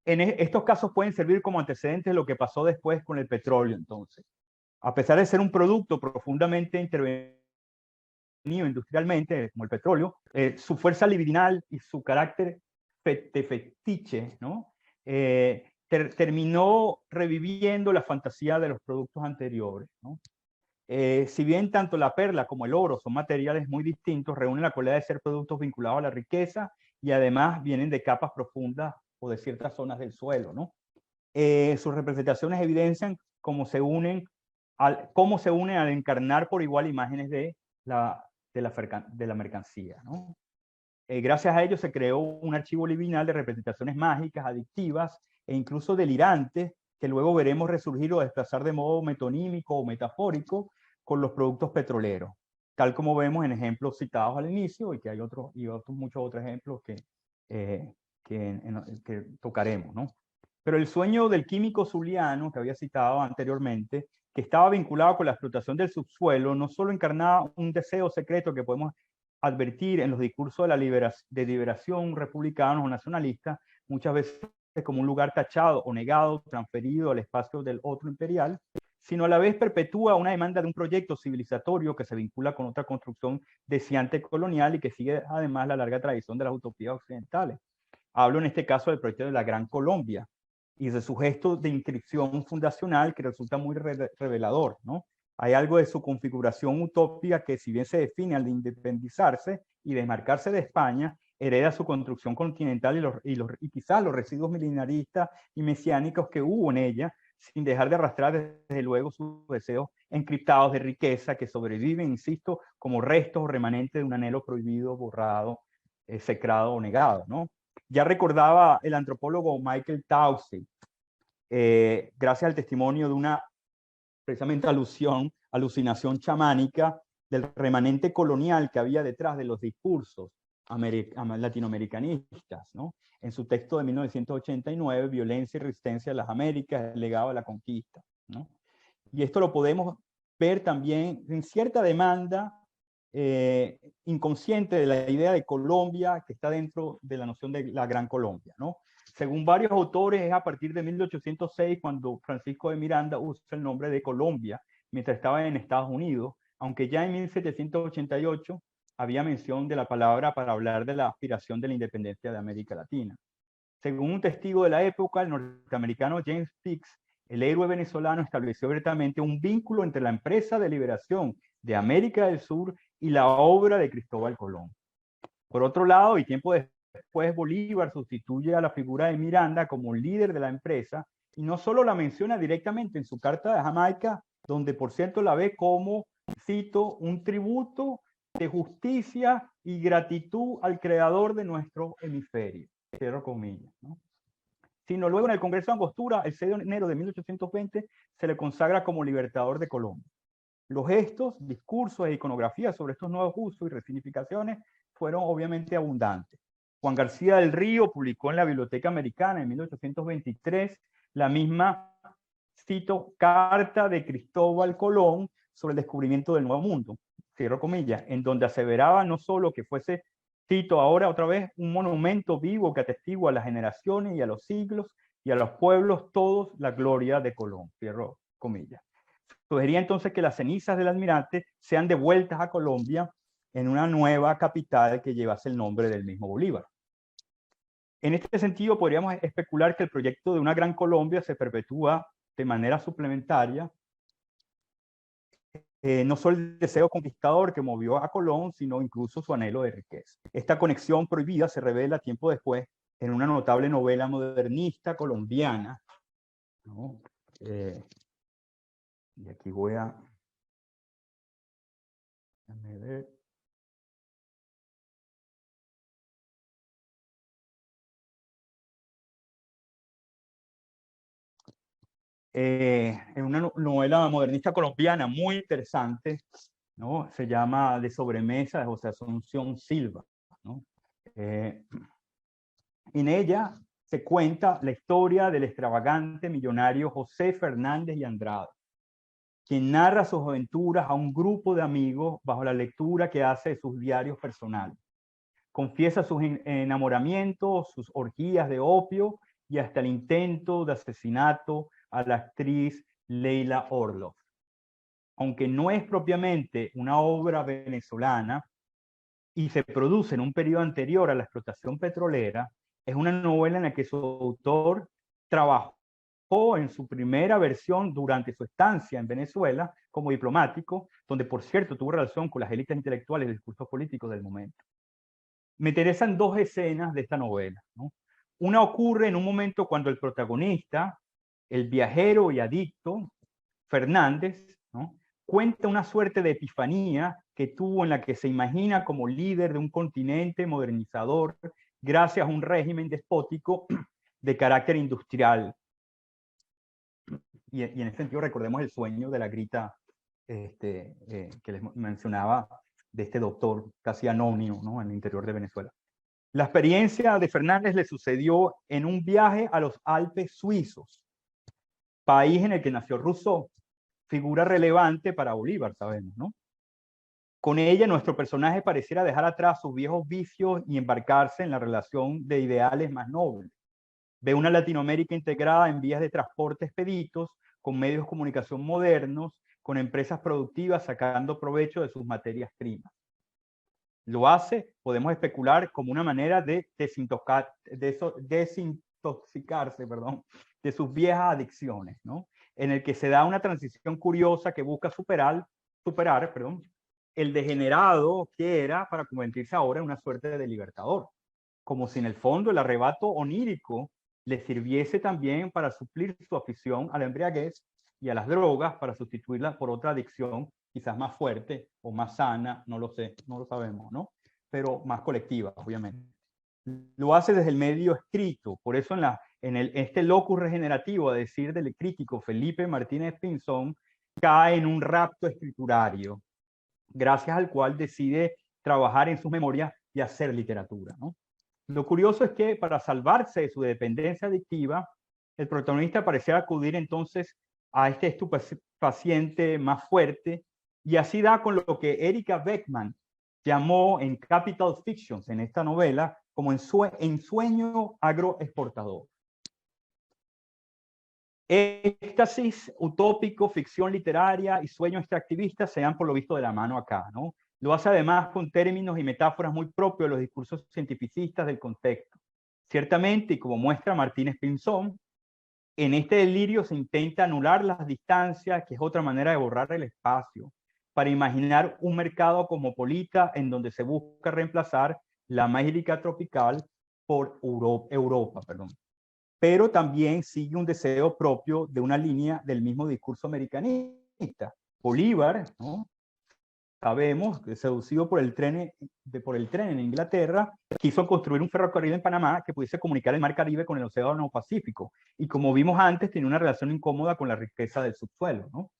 Estos casos pueden servir como antecedentes de lo que pasó después con el petróleo, entonces. A pesar de ser un producto profundamente intervenido industrialmente, como el petróleo, su fuerza libidinal y su carácter de fetiche, ¿no? Terminó reviviendo la fantasía de los productos anteriores, ¿no? Si bien tanto la perla como el oro son materiales muy distintos, reúnen la cualidad de ser productos vinculados a la riqueza y además vienen de capas profundas o de ciertas zonas del suelo, ¿no? Sus representaciones evidencian cómo se unen al encarnar por igual imágenes de la mercancía, ¿no? Gracias a ello se creó un archivo libidinal de representaciones mágicas, adictivas e incluso delirantes, que luego veremos resurgir o desplazar de modo metonímico o metafórico con los productos petroleros, tal como vemos en ejemplos citados al inicio, y que hay muchos otros ejemplos que tocaremos, ¿no? Pero el sueño del químico zuliano, que había citado anteriormente, que estaba vinculado con la explotación del subsuelo, no solo encarnaba un deseo secreto que podemos advertir en los discursos de liberación republicanos o nacionalistas, muchas veces como un lugar tachado o negado, transferido al espacio del otro imperial, sino a la vez perpetúa una demanda de un proyecto civilizatorio que se vincula con otra construcción deseante colonial y que sigue además la larga tradición de las utopías occidentales. Hablo en este caso del proyecto de la Gran Colombia y de su gesto de inscripción fundacional que resulta muy revelador, ¿no? Hay algo de su configuración utópica que, si bien se define al de independizarse y desmarcarse de España, hereda su construcción continental y quizás los residuos milenaristas y mesiánicos que hubo en ella, sin dejar de arrastrar desde luego sus deseos encriptados de riqueza que sobreviven, insisto, como restos o remanentes de un anhelo prohibido, borrado, secrado o negado, ¿no? Ya recordaba el antropólogo Michael Taussig, gracias al testimonio de una precisamente alucinación chamánica del remanente colonial que había detrás de los discursos latinoamericanistas, ¿no? En su texto de 1989, Violencia y Resistencia de las Américas, el legado de la conquista, ¿no? Y esto lo podemos ver también en cierta demanda inconsciente de la idea de Colombia que está dentro de la noción de la Gran Colombia, ¿no? Según varios autores, es a partir de 1806 cuando Francisco de Miranda usa el nombre de Colombia mientras estaba en Estados Unidos, aunque ya en 1788 había mención de la palabra para hablar de la aspiración de la independencia de América Latina. Según un testigo de la época, el norteamericano James Hicks, el héroe venezolano estableció abiertamente un vínculo entre la empresa de liberación de América del Sur y la obra de Cristóbal Colón. Por otro lado, y tiempo después, Bolívar sustituye a la figura de Miranda como líder de la empresa y no solo la menciona directamente en su Carta de Jamaica, donde por cierto la ve como, cito, un tributo de justicia y gratitud al creador de nuestro hemisferio, cierro comillas, ¿no? Sino luego en el Congreso de Angostura, el 6 de enero de 1820, se le consagra como libertador de Colombia. Los gestos, discursos e iconografías sobre estos nuevos usos y resignificaciones fueron obviamente abundantes. Juan García del Río publicó en la Biblioteca Americana en 1823 la misma, cito, Carta de Cristóbal Colón sobre el descubrimiento del Nuevo Mundo, cierro comillas, en donde aseveraba no solo que fuese, cito ahora otra vez, un monumento vivo que atestigua a las generaciones y a los siglos y a los pueblos todos la gloria de Colón, cierro comillas. Sugería entonces que las cenizas del almirante sean devueltas a Colombia en una nueva capital que llevase el nombre del mismo Bolívar. En este sentido, podríamos especular que el proyecto de una Gran Colombia se perpetúa de manera suplementaria, no solo el deseo conquistador que movió a Colón, sino incluso su anhelo de riqueza. Esta conexión prohibida se revela tiempo después en una notable novela modernista colombiana, ¿no? Y aquí voy a... Déjame ver. En una novela modernista colombiana muy interesante, ¿no? Se llama De sobremesa, de José Asunción Silva, ¿no? En ella se cuenta la historia del extravagante millonario José Fernández y Andrade, quien narra sus aventuras a un grupo de amigos bajo la lectura que hace de sus diarios personales. Confiesa sus enamoramientos, sus orgías de opio y hasta el intento de asesinato a la actriz Leila Orloff. Aunque no es propiamente una obra venezolana y se produce en un periodo anterior a la explotación petrolera, es una novela en la que su autor trabajó en su primera versión durante su estancia en Venezuela como diplomático, donde por cierto tuvo relación con las élites intelectuales y discursos políticos del momento. Me interesan dos escenas de esta novela, ¿no? Una ocurre en un momento cuando el protagonista, el viajero y adicto, Fernández, ¿no?, cuenta una suerte de epifanía que tuvo en la que se imagina como líder de un continente modernizador gracias a un régimen despótico de carácter industrial. Y en ese sentido recordemos el sueño de la grita que les mencionaba, de este doctor casi anónimo, ¿no?, en el interior de Venezuela. La experiencia de Fernández le sucedió en un viaje a los Alpes suizos, país en el que nació Rousseau, figura relevante para Bolívar, sabemos, ¿no? Con ella, nuestro personaje pareciera dejar atrás sus viejos vicios y embarcarse en la relación de ideales más nobles. Ve una Latinoamérica integrada en vías de transporte expeditos, con medios de comunicación modernos, con empresas productivas sacando provecho de sus materias primas. Lo hace, podemos especular, como una manera de desintoxicarse, de sus viejas adicciones, ¿no?, en el que se da una transición curiosa que busca superar el degenerado que era para convertirse ahora en una suerte de libertador, como si en el fondo el arrebato onírico le sirviese también para suplir su afición a la embriaguez y a las drogas, para sustituirla por otra adicción quizás más fuerte o más sana, no lo sé, no lo sabemos, ¿no?, pero más colectiva, obviamente. Lo hace desde el medio escrito, por eso este locus regenerativo, a decir del crítico Felipe Martínez Pinzón, cae en un rapto escriturario, gracias al cual decide trabajar en sus memorias y hacer literatura, ¿no? Lo curioso es que para salvarse de su dependencia adictiva, el protagonista parecía acudir entonces a este estupefaciente más fuerte, y así da con lo que Erika Beckman llamó en Capital Fictions, en esta novela, como ensueño agroexportador. Éxtasis utópico, ficción literaria y sueño extractivista se dan por lo visto de la mano acá, ¿no? Lo hace además con términos y metáforas muy propios de los discursos cientificistas del contexto. Ciertamente, y como muestra Martínez Pinzón, en este delirio se intenta anular las distancias, que es otra manera de borrar el espacio, para imaginar un mercado cosmopolita en donde se busca reemplazar la América tropical por Europa. Pero también sigue un deseo propio de una línea del mismo discurso americanista. Bolívar, ¿no?, sabemos que seducido por el tren en Inglaterra, quiso construir un ferrocarril en Panamá que pudiese comunicar el Mar Caribe con el Océano Pacífico. Y como vimos antes, tenía una relación incómoda con la riqueza del subsuelo, ¿no?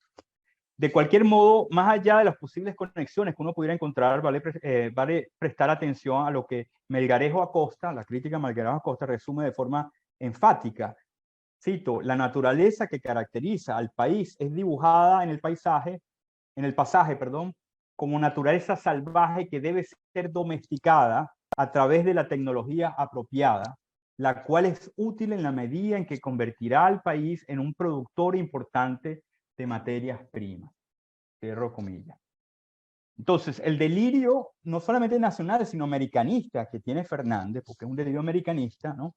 De cualquier modo, más allá de las posibles conexiones que uno pudiera encontrar, vale prestar atención a lo que Melgarejo Acosta, la crítica Melgarejo Acosta, resume de forma enfática. Cito: la naturaleza que caracteriza al país es dibujada en el pasaje, como naturaleza salvaje que debe ser domesticada a través de la tecnología apropiada, la cual es útil en la medida en que convertirá al país en un productor importante de materias primas. Cierro comillas. Entonces, el delirio no solamente nacional, sino americanista que tiene Fernández, porque es un delirio americanista, ¿no?,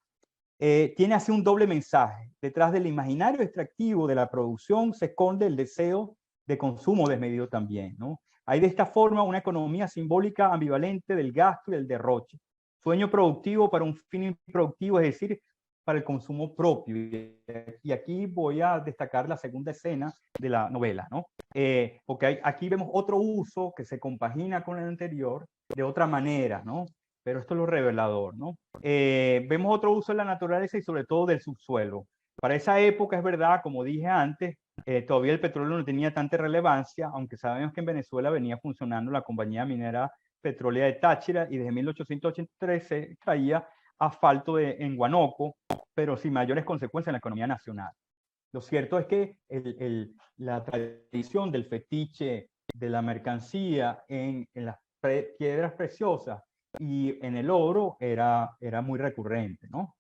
tiene así un doble mensaje. Detrás del imaginario extractivo de la producción se esconde el deseo de consumo desmedido también, ¿no? Hay de esta forma una economía simbólica ambivalente del gasto y del derroche. Sueño productivo para un fin improductivo, es decir, para el consumo propio. Y aquí voy a destacar la segunda escena de la novela, ¿no? Porque aquí vemos otro uso que se compagina con el anterior de otra manera, ¿no? Pero esto es lo revelador, ¿no? Vemos otro uso de la naturaleza y sobre todo del subsuelo. Para esa época, es verdad, como dije antes, todavía el petróleo no tenía tanta relevancia, aunque sabemos que en Venezuela venía funcionando la compañía minera petrolera de Táchira y desde 1883 se extraía asfalto en Guanoco, pero sin mayores consecuencias en la economía nacional. Lo cierto es que la tradición del fetiche de la mercancía en las piedras preciosas y en el oro era muy recurrente, ¿no?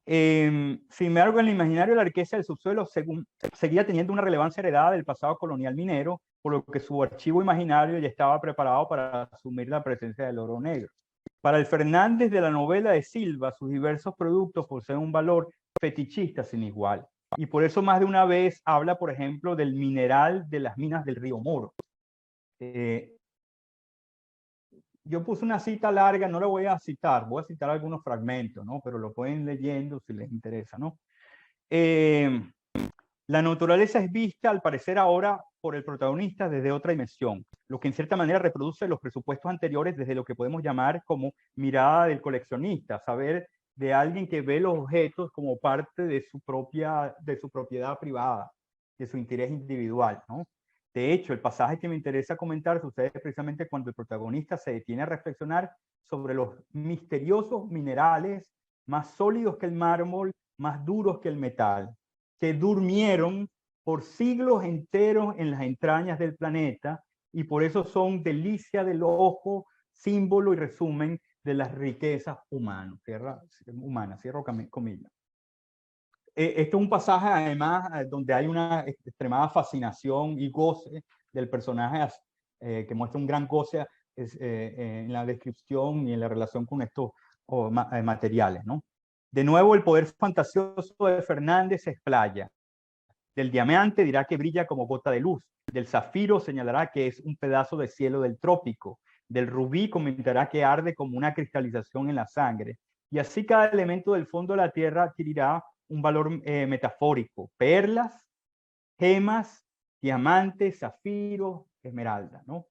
Sin embargo, en el imaginario la riqueza del subsuelo seguía teniendo una relevancia heredada del pasado colonial minero, por lo que su archivo imaginario ya estaba preparado para asumir la presencia del oro negro. Para el Fernández de la novela de Silva, sus diversos productos poseen un valor fetichista sin igual. Y por eso más de una vez habla, por ejemplo, del mineral de las minas del río Moro. Yo puse una cita larga, no la voy a citar, voy a citar algunos fragmentos, ¿no? Pero lo pueden leyendo si les interesa, ¿no? La naturaleza es vista, al parecer ahora, por el protagonista desde otra dimensión, lo que en cierta manera reproduce los presupuestos anteriores desde lo que podemos llamar como mirada del coleccionista, saber de alguien que ve los objetos como parte de su propiedad privada, de su interés individual, ¿no? De hecho, el pasaje que me interesa comentar sucede precisamente cuando el protagonista se detiene a reflexionar sobre los misteriosos minerales más sólidos que el mármol, más duros que el metal, que durmieron por siglos enteros en las entrañas del planeta y por eso son delicia del ojo, símbolo y resumen de las riquezas humanas. Cierro comillas. Este es un pasaje, además, donde hay una extremada fascinación y goce del personaje, que muestra un gran goce en la descripción y en la relación con estos materiales, ¿no? De nuevo, el poder fantasioso de Fernández se explaya. Del diamante dirá que brilla como gota de luz. Del zafiro señalará que es un pedazo de cielo del trópico. Del rubí comentará que arde como una cristalización en la sangre. Y así cada elemento del fondo de la tierra adquirirá un valor metafórico. Perlas, gemas, diamantes, zafiros, esmeralda, ¿no?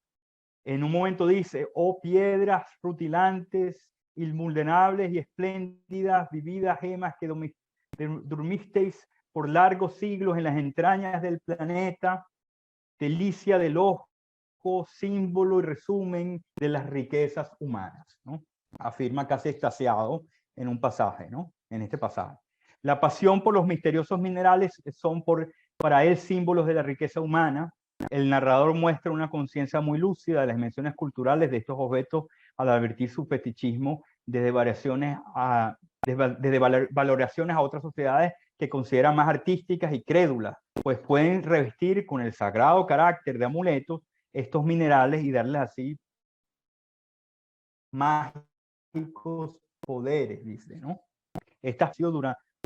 En un momento dice, oh piedras rutilantes, invulnerables y espléndidas, vividas gemas que durmisteis por largos siglos en las entrañas del planeta, delicia del ojo, símbolo y resumen de las riquezas humanas, ¿no? Afirma casi extasiado en un pasaje, ¿no? En este pasaje. La pasión por los misteriosos minerales son para él símbolos de la riqueza humana. El narrador muestra una conciencia muy lúcida de las dimensiones culturales de estos objetos al advertir su fetichismo desde valoraciones a otras sociedades que consideran más artísticas y crédulas, pues pueden revestir con el sagrado carácter de amuletos estos minerales y darles así mágicos poderes, dice, ¿no? Esta ha sido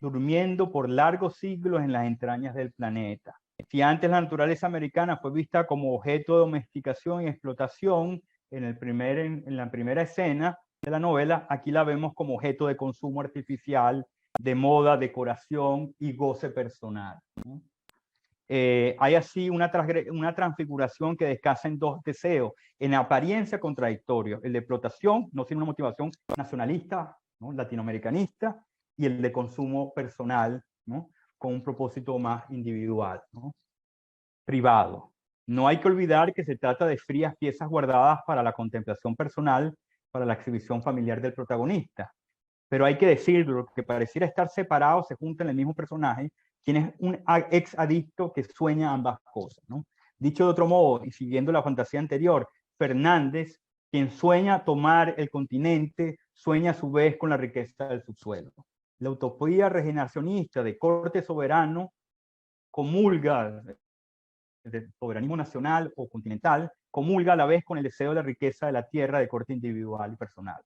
durmiendo por largos siglos en las entrañas del planeta. Si antes la naturaleza americana fue vista como objeto de domesticación y explotación en la primera escena de la novela, aquí la vemos como objeto de consumo artificial, de moda, decoración y goce personal, ¿no? Hay así una transfiguración que descansa en dos deseos, en apariencia contradictorios, el de explotación, no sin una motivación nacionalista, ¿no? Latinoamericanista, y el de consumo personal, ¿no? Con un propósito más individual, ¿no? Privado. No hay que olvidar que se trata de frías piezas guardadas para la contemplación personal, para la exhibición familiar del protagonista. Pero hay que decirlo, que pareciera estar separados, se juntan en el mismo personaje, quien es un ex adicto que sueña ambas cosas, ¿no? Dicho de otro modo, y siguiendo la fantasía anterior, Fernández, quien sueña tomar el continente, sueña a su vez con la riqueza del subsuelo. La utopía regeneracionista de corte soberano comulga, del soberanismo nacional o continental, comulga a la vez con el deseo de la riqueza de la tierra de corte individual y personal.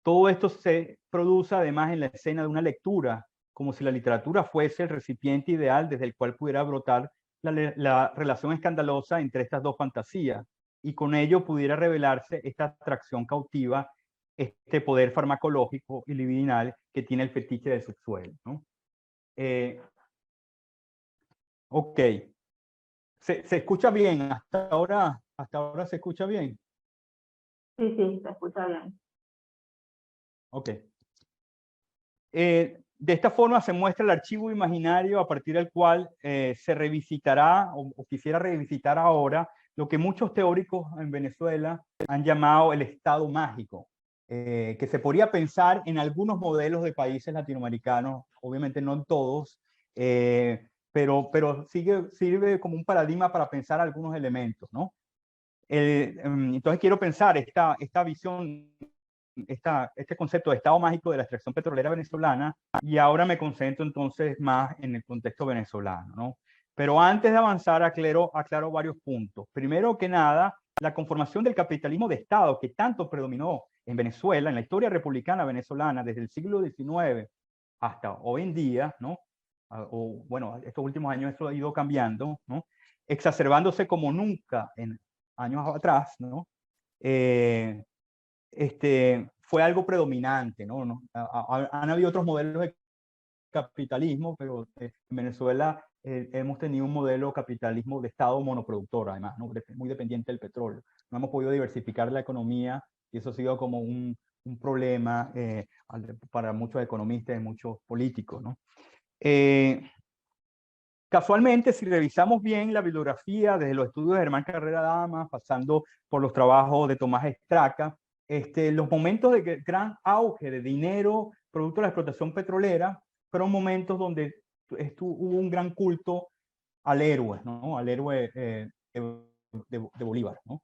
Todo esto se produce además en la escena de una lectura, como si la literatura fuese el recipiente ideal desde el cual pudiera brotar la relación escandalosa entre estas dos fantasías, y con ello pudiera revelarse esta atracción cautiva, este poder farmacológico y libidinal que tiene el fetiche del subsuelo, ¿no? Ok. ¿Se escucha bien? Hasta ahora se escucha bien. Sí, sí, se escucha bien. Ok. De esta forma se muestra el archivo imaginario a partir del cual se revisitará o quisiera revisitar ahora lo que muchos teóricos en Venezuela han llamado el estado mágico, que se podría pensar en algunos modelos de países latinoamericanos, obviamente no en todos, pero sirve como un paradigma para pensar algunos elementos, ¿no? Entonces quiero pensar esta visión, este concepto de estado mágico de la extracción petrolera venezolana, y ahora me concentro entonces más en el contexto venezolano, ¿no? Pero antes de avanzar aclaro varios puntos. Primero que nada, la conformación del capitalismo de Estado que tanto predominó en Venezuela, en la historia republicana venezolana, desde el siglo XIX hasta hoy en día, ¿no? O bueno, estos últimos años esto ha ido cambiando, ¿no? Exacerbándose como nunca en años atrás, ¿no? Fue algo predominante, ¿no? Han habido otros modelos de capitalismo, pero en Venezuela hemos tenido un modelo de capitalismo de Estado monoproductor, además, ¿no? Muy dependiente del petróleo. No hemos podido diversificar la economía y eso ha sido como un problema para muchos economistas y muchos políticos, ¿no? Casualmente, si revisamos bien la bibliografía, desde los estudios de Germán Carrera Damas, pasando por los trabajos de Tomás Estraca, los momentos de gran auge de dinero producto de la explotación petrolera fueron momentos donde hubo un gran culto al héroe, ¿no? Al héroe de Bolívar, ¿no?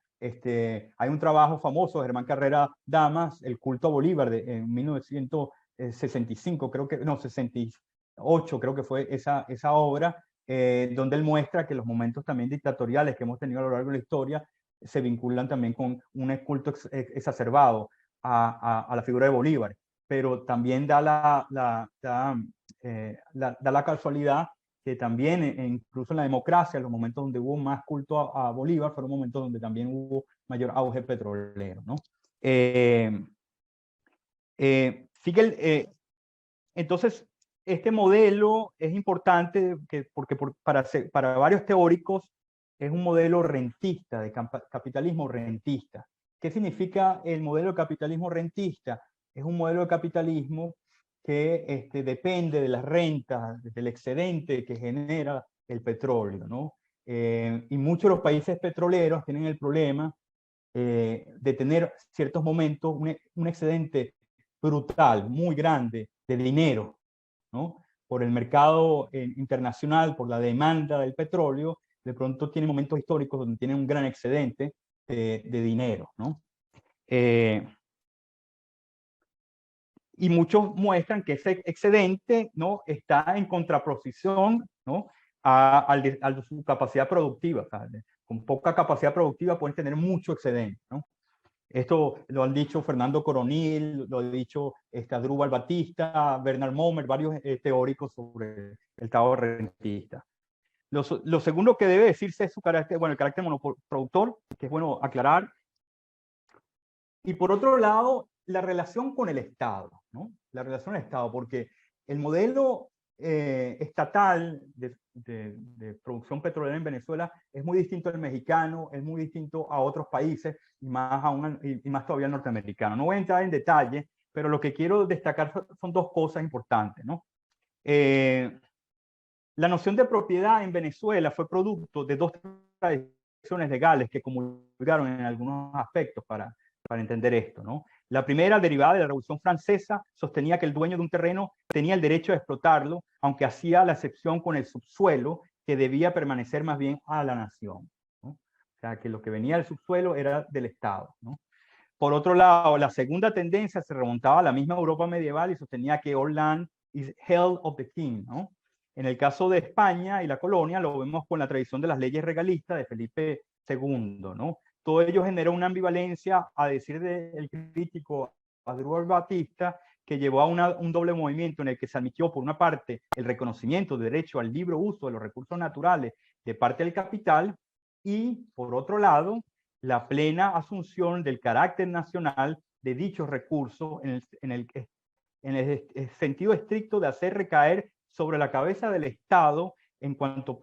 Hay un trabajo famoso de Germán Carrera Damas, El culto a Bolívar, en 1965, creo que, no, 68, creo que fue esa obra, donde él muestra que los momentos también dictatoriales que hemos tenido a lo largo de la historia se vinculan también con un culto exacerbado a la figura de Bolívar, pero también da la casualidad que también, incluso en la democracia, los momentos donde hubo más culto a Bolívar fueron momentos donde también hubo mayor auge petrolero, ¿no? Entonces, este modelo es importante porque para varios teóricos es un modelo rentista, de capitalismo rentista. ¿Qué significa el modelo de capitalismo rentista? Es un modelo de capitalismo que depende de las rentas, del excedente que genera el petróleo, ¿no? Y muchos de los países petroleros tienen el problema de tener ciertos momentos un excedente brutal, muy grande de dinero, ¿no? Por el mercado internacional, por la demanda del petróleo, de pronto tiene momentos históricos donde tiene un gran excedente de dinero, ¿no? Y muchos muestran que ese excedente, ¿no? Está en contraposición, ¿no? a su capacidad productiva. O sea, con poca capacidad productiva pueden tener mucho excedente, ¿no? Esto lo han dicho Fernando Coronil, lo ha dicho Adrúbal Batista, Bernard Momer, varios teóricos sobre el estado rentista. Lo segundo que debe decirse es su carácter, bueno, el carácter monoproductor, que es bueno aclarar. Y por otro lado, la relación con el Estado, ¿no? La relación al Estado, porque el modelo estatal de producción petrolera en Venezuela es muy distinto al mexicano, es muy distinto a otros países y más todavía al norteamericano. No voy a entrar en detalle, pero lo que quiero destacar son dos cosas importantes, ¿no? La noción de propiedad en Venezuela fue producto de dos tradiciones legales que comulgaron en algunos aspectos para entender esto, ¿no? La primera, derivada de la Revolución Francesa, sostenía que el dueño de un terreno tenía el derecho de explotarlo, aunque hacía la excepción con el subsuelo, que debía permanecer más bien a la nación, ¿no? O sea, que lo que venía del subsuelo era del Estado, ¿no? Por otro lado, la segunda tendencia se remontaba a la misma Europa medieval y sostenía que all land is held of the king, ¿no? En el caso de España y la colonia, lo vemos con la tradición de las leyes regalistas de Felipe II, ¿no? Todo ello generó una ambivalencia, a decir del crítico Adrúbal Batista, que llevó a un doble movimiento en el que se admitió, por una parte, el reconocimiento del derecho al libre uso de los recursos naturales de parte del capital y, por otro lado, la plena asunción del carácter nacional de dichos recursos en el sentido estricto de hacer recaer sobre la cabeza del Estado, en cuanto a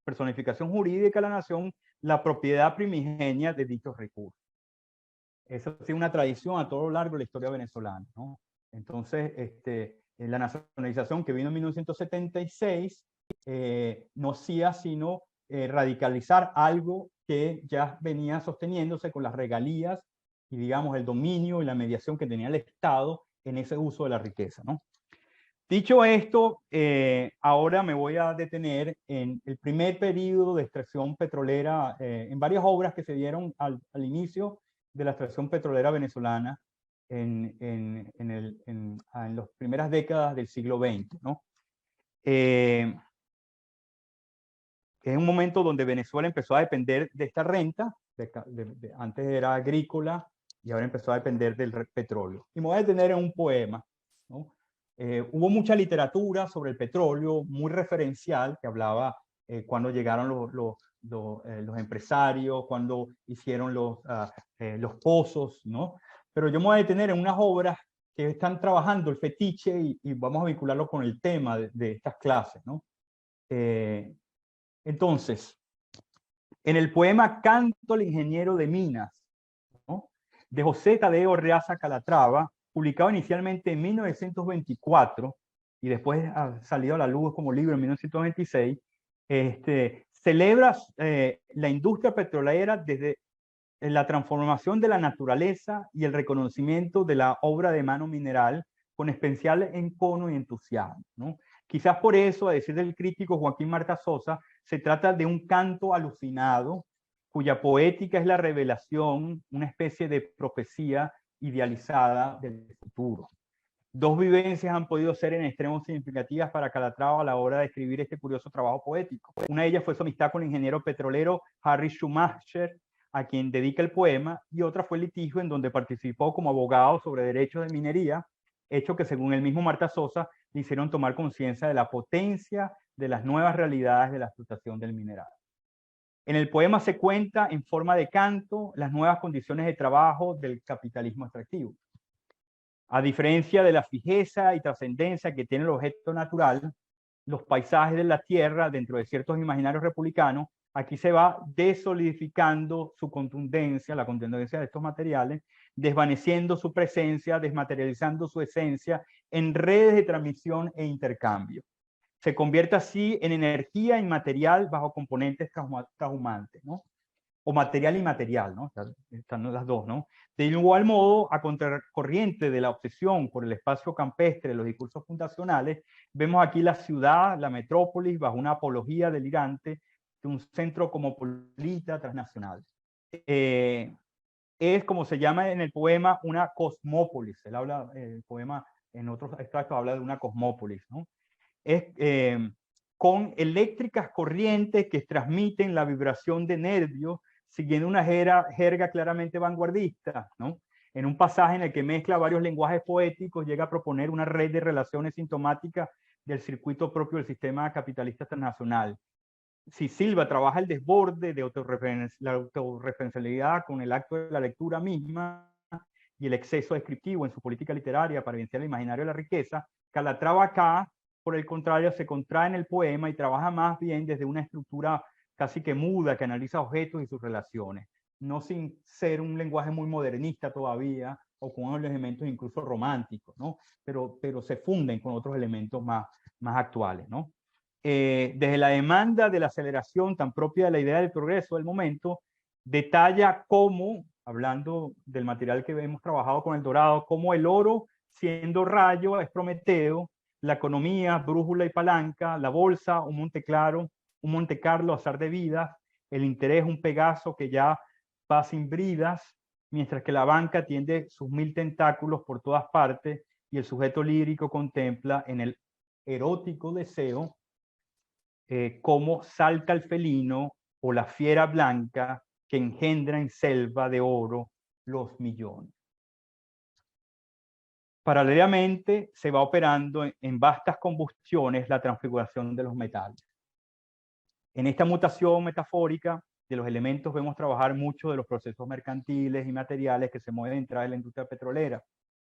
personificación jurídica de la nación, la propiedad primigenia de dichos recursos. Esa ha sido una tradición a todo lo largo de la historia venezolana, ¿no? Entonces, la nacionalización que vino en 1976 no hacía sino radicalizar algo que ya venía sosteniéndose con las regalías y, digamos, el dominio y la mediación que tenía el Estado en ese uso de la riqueza, ¿no? Dicho esto, ahora me voy a detener en el primer periodo de extracción petrolera, en varias obras que se dieron al inicio de la extracción petrolera venezolana en las primeras décadas del siglo XX, ¿no? Es un momento donde Venezuela empezó a depender de esta renta, antes era agrícola y ahora empezó a depender del petróleo. Y me voy a detener en un poema, ¿no? Hubo mucha literatura sobre el petróleo, muy referencial, que hablaba cuando llegaron los empresarios, cuando hicieron los pozos, ¿no? Pero yo me voy a detener en unas obras que están trabajando el fetiche y vamos a vincularlo con el tema de estas clases, ¿no? Entonces, en el poema Canto al ingeniero de minas, ¿no?, de José Tadeo Reaza Calatrava, publicado inicialmente en 1924 y después ha salido a la luz como libro en 1926, celebra la industria petrolera desde la transformación de la naturaleza y el reconocimiento de la obra de mano mineral con especial encono y entusiasmo, ¿no? Quizás por eso, a decir del crítico Joaquín Marta Sosa, se trata de un canto alucinado, cuya poética es la revelación, una especie de profecía idealizada del futuro. Dos vivencias han podido ser en extremos significativas para Calatrava a la hora de escribir este curioso trabajo poético. Una de ellas fue su amistad con el ingeniero petrolero Harry Schumacher, a quien dedica el poema, y otra fue el litigio en donde participó como abogado sobre derechos de minería, hecho que según el mismo Marta Sosa le hicieron tomar conciencia de la potencia de las nuevas realidades de la explotación del mineral. En el poema se cuenta en forma de canto las nuevas condiciones de trabajo del capitalismo extractivo. A diferencia de la fijeza y trascendencia que tiene el objeto natural, los paisajes de la tierra dentro de ciertos imaginarios republicanos, aquí se va desolidificando su contundencia, la contundencia de estos materiales, desvaneciendo su presencia, desmaterializando su esencia en redes de transmisión e intercambio. Se convierte así en energía inmaterial bajo componentes trashumantes, ¿no? O material y inmaterial, ¿no? Están las dos, ¿no? De igual modo, a contracorriente de la obsesión por el espacio campestre de los discursos fundacionales, vemos aquí la ciudad, la metrópolis, bajo una apología delirante de un centro cosmopolita transnacional. Es, como se llama en el poema, una cosmópolis. Él habla, el poema en otros extractos habla de una cosmópolis, ¿no? Es con eléctricas corrientes que transmiten la vibración de nervios, siguiendo una jerga claramente vanguardista, ¿no? En un pasaje en el que mezcla varios lenguajes poéticos, llega a proponer una red de relaciones sintomáticas del circuito propio del sistema capitalista transnacional. Si Silva trabaja el desborde de la autorreferencialidad con el acto de la lectura misma y el exceso descriptivo en su política literaria para evidenciar el imaginario de la riqueza, Calatrava acá, por el contrario, se contrae en el poema y trabaja más bien desde una estructura casi que muda, que analiza objetos y sus relaciones, no sin ser un lenguaje muy modernista todavía, o con unos elementos incluso románticos, ¿no? Pero se funden con otros elementos más actuales, ¿no? Desde la demanda de la aceleración tan propia de la idea del progreso del momento, detalla cómo, hablando del material que hemos trabajado con El Dorado, cómo el oro, siendo rayo, es Prometeo, la economía, brújula y palanca, la bolsa, un Monte Carlo, azar de vidas, el interés, un Pegaso que ya va sin bridas, mientras que la banca tiende sus 1000 tentáculos por todas partes y el sujeto lírico contempla en el erótico deseo cómo salta el felino o la fiera blanca que engendra en selva de oro los millones. Paralelamente se va operando en vastas combustiones la transfiguración de los metales. En esta mutación metafórica de los elementos vemos trabajar mucho de los procesos mercantiles y materiales que se mueven detrás de la industria petrolera.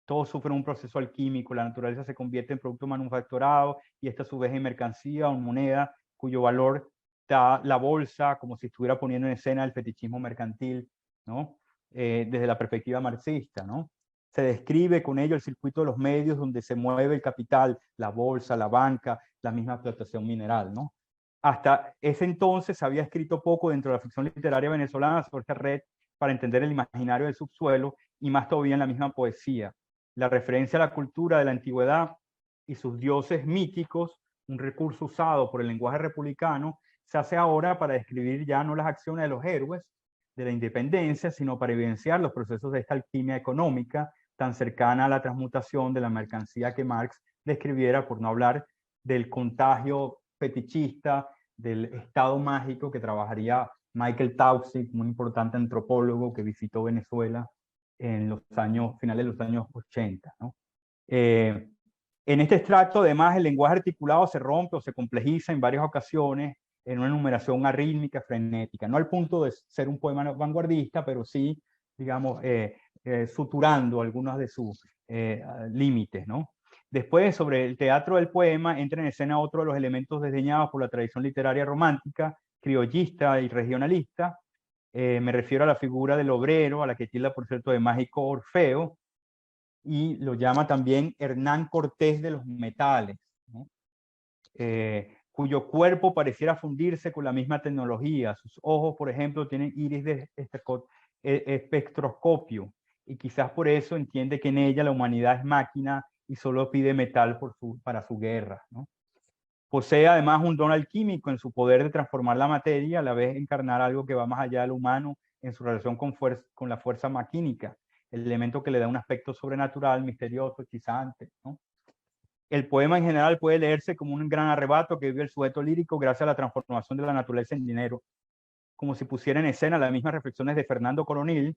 Todos sufren un proceso alquímico, la naturaleza se convierte en producto manufacturado y esta a su vez en mercancía o moneda cuyo valor da la bolsa, como si estuviera poniendo en escena el fetichismo mercantil, ¿no? Desde la perspectiva marxista, ¿no? Se describe con ello el circuito de los medios donde se mueve el capital, la bolsa, la banca, la misma explotación mineral, ¿no? Hasta ese entonces se había escrito poco dentro de la ficción literaria venezolana sobre esta red para entender el imaginario del subsuelo y más todavía en la misma poesía. La referencia a la cultura de la antigüedad y sus dioses míticos, un recurso usado por el lenguaje republicano, se hace ahora para describir ya no las acciones de los héroes de la independencia, sino para evidenciar los procesos de esta alquimia económica tan cercana a la transmutación de la mercancía que Marx describiera, por no hablar del contagio fetichista, del estado mágico que trabajaría Michael Taussig, un importante antropólogo que visitó Venezuela en los años, finales de los años 80, ¿no? En este extracto, además, el lenguaje articulado se rompe o se complejiza en varias ocasiones en una enumeración arrítmica, frenética, no al punto de ser un poema vanguardista, pero sí, digamos, suturando algunos de sus límites, ¿no? Después, sobre el teatro del poema, entra en escena otro de los elementos desdeñados por la tradición literaria romántica, criollista y regionalista. Me refiero a la figura del obrero, a la que tilda, por cierto, de mágico Orfeo, y lo llama también Hernán Cortés de los metales, ¿no? Cuyo cuerpo pareciera fundirse con la misma tecnología. Sus ojos, por ejemplo, tienen iris de espectroscopio, y quizás por eso entiende que en ella la humanidad es máquina y solo pide metal para su guerra, ¿no? Posee además un don alquímico en su poder de transformar la materia, a la vez encarnar algo que va más allá del humano en su relación con la fuerza maquínica, el elemento que le da un aspecto sobrenatural, misterioso, hechizante, ¿no? El poema en general puede leerse como un gran arrebato que vive el sujeto lírico gracias a la transformación de la naturaleza en dinero, como si pusiera en escena las mismas reflexiones de Fernando Coronil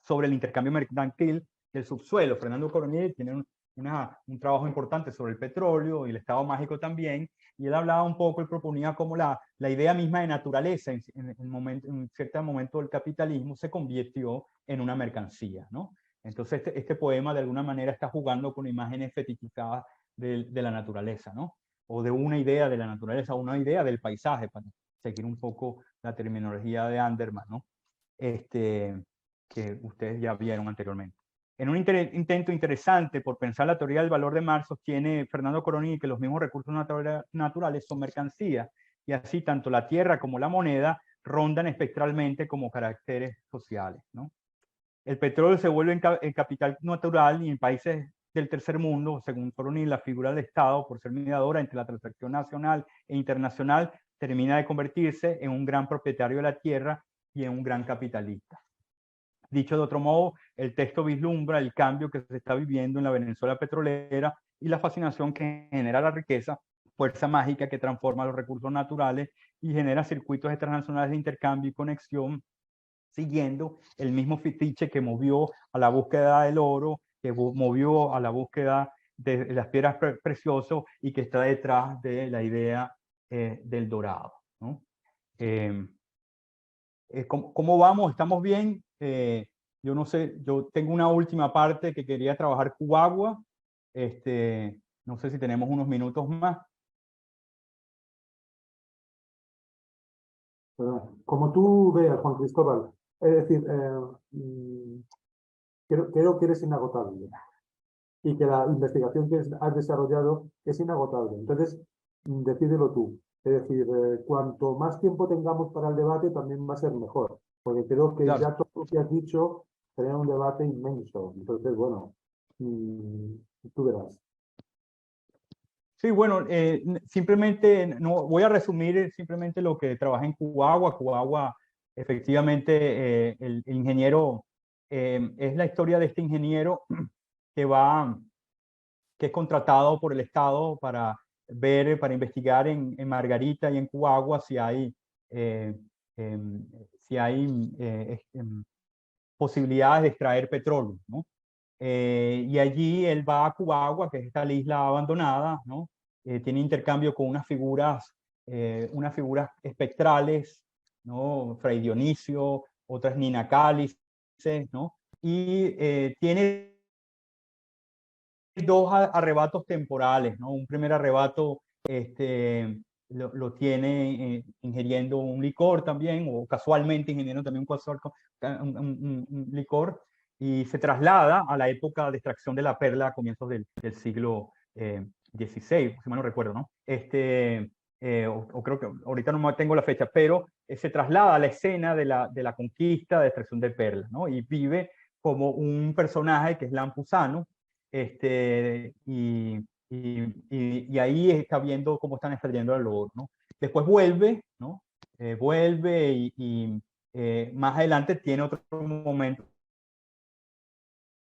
sobre el intercambio mercantil del subsuelo. Fernando Coronil tiene un trabajo importante sobre el petróleo y el estado mágico también, y él hablaba un poco, él proponía como la idea misma de naturaleza en cierto momento del capitalismo se convirtió en una mercancía, ¿no? Entonces este poema de alguna manera está jugando con imágenes fetichizadas de la naturaleza, ¿no? O de una idea de la naturaleza, una idea del paisaje, para seguir un poco la terminología de Anderman, ¿no? Que ustedes ya vieron anteriormente. En un intento interesante por pensar la teoría del valor de Marx, sostiene Fernando Coronil que los mismos recursos naturales son mercancías, y así tanto la tierra como la moneda rondan espectralmente como caracteres sociales, ¿no? El petróleo se vuelve en capital natural, y en países del tercer mundo, según Coronil, la figura del Estado, por ser mediadora entre la transacción nacional e internacional, termina de convertirse en un gran propietario de la tierra y en un gran capitalista. Dicho de otro modo, el texto vislumbra el cambio que se está viviendo en la Venezuela petrolera y la fascinación que genera la riqueza, fuerza mágica que transforma los recursos naturales y genera circuitos transnacionales de intercambio y conexión, siguiendo el mismo fetiche que movió a la búsqueda del oro, que movió a la búsqueda de las piedras preciosas y que está detrás de la idea del dorado, ¿no? ¿Cómo vamos? ¿Estamos bien? Yo no sé, yo tengo una última parte que quería trabajar Cubagua. No sé si tenemos unos minutos más. Como tú veas, Juan Cristóbal, es decir, creo que eres inagotable y que la investigación que has desarrollado es inagotable. Entonces, decídelo tú. Es decir, cuanto más tiempo tengamos para el debate, también va a ser mejor, porque creo que Claro. ya todo lo que has dicho sería un debate inmenso. Entonces, bueno, tú verás. Sí, bueno, simplemente no, voy a resumir simplemente lo que trabajé en Cubagua. Cubagua, efectivamente, el ingeniero, es la historia de este ingeniero que es contratado por el Estado para para investigar en Margarita y en Cubagua si hay, posibilidades de extraer petróleo, ¿no? Y allí él va a Cubagua, que es esta isla abandonada, ¿no? Tiene intercambio con unas figuras espectrales, ¿no? Fray Dionisio, otras Nina Cálices, ¿no? Y tiene dos arrebatos temporales, ¿no? Un primer arrebato lo tiene ingiriendo un licor también, o casualmente ingiriendo también un licor, y se traslada a la época de extracción de la perla a comienzos del siglo XVI, si mal no recuerdo, ¿no? O creo que ahorita no tengo la fecha, pero se traslada a la escena de la conquista, de extracción de perlas, ¿no? Y vive como un personaje que es Lampuzano, y y ahí está viendo cómo están extrayendo el oro, ¿no? Después vuelve, ¿no? Vuelve más adelante tiene otro momento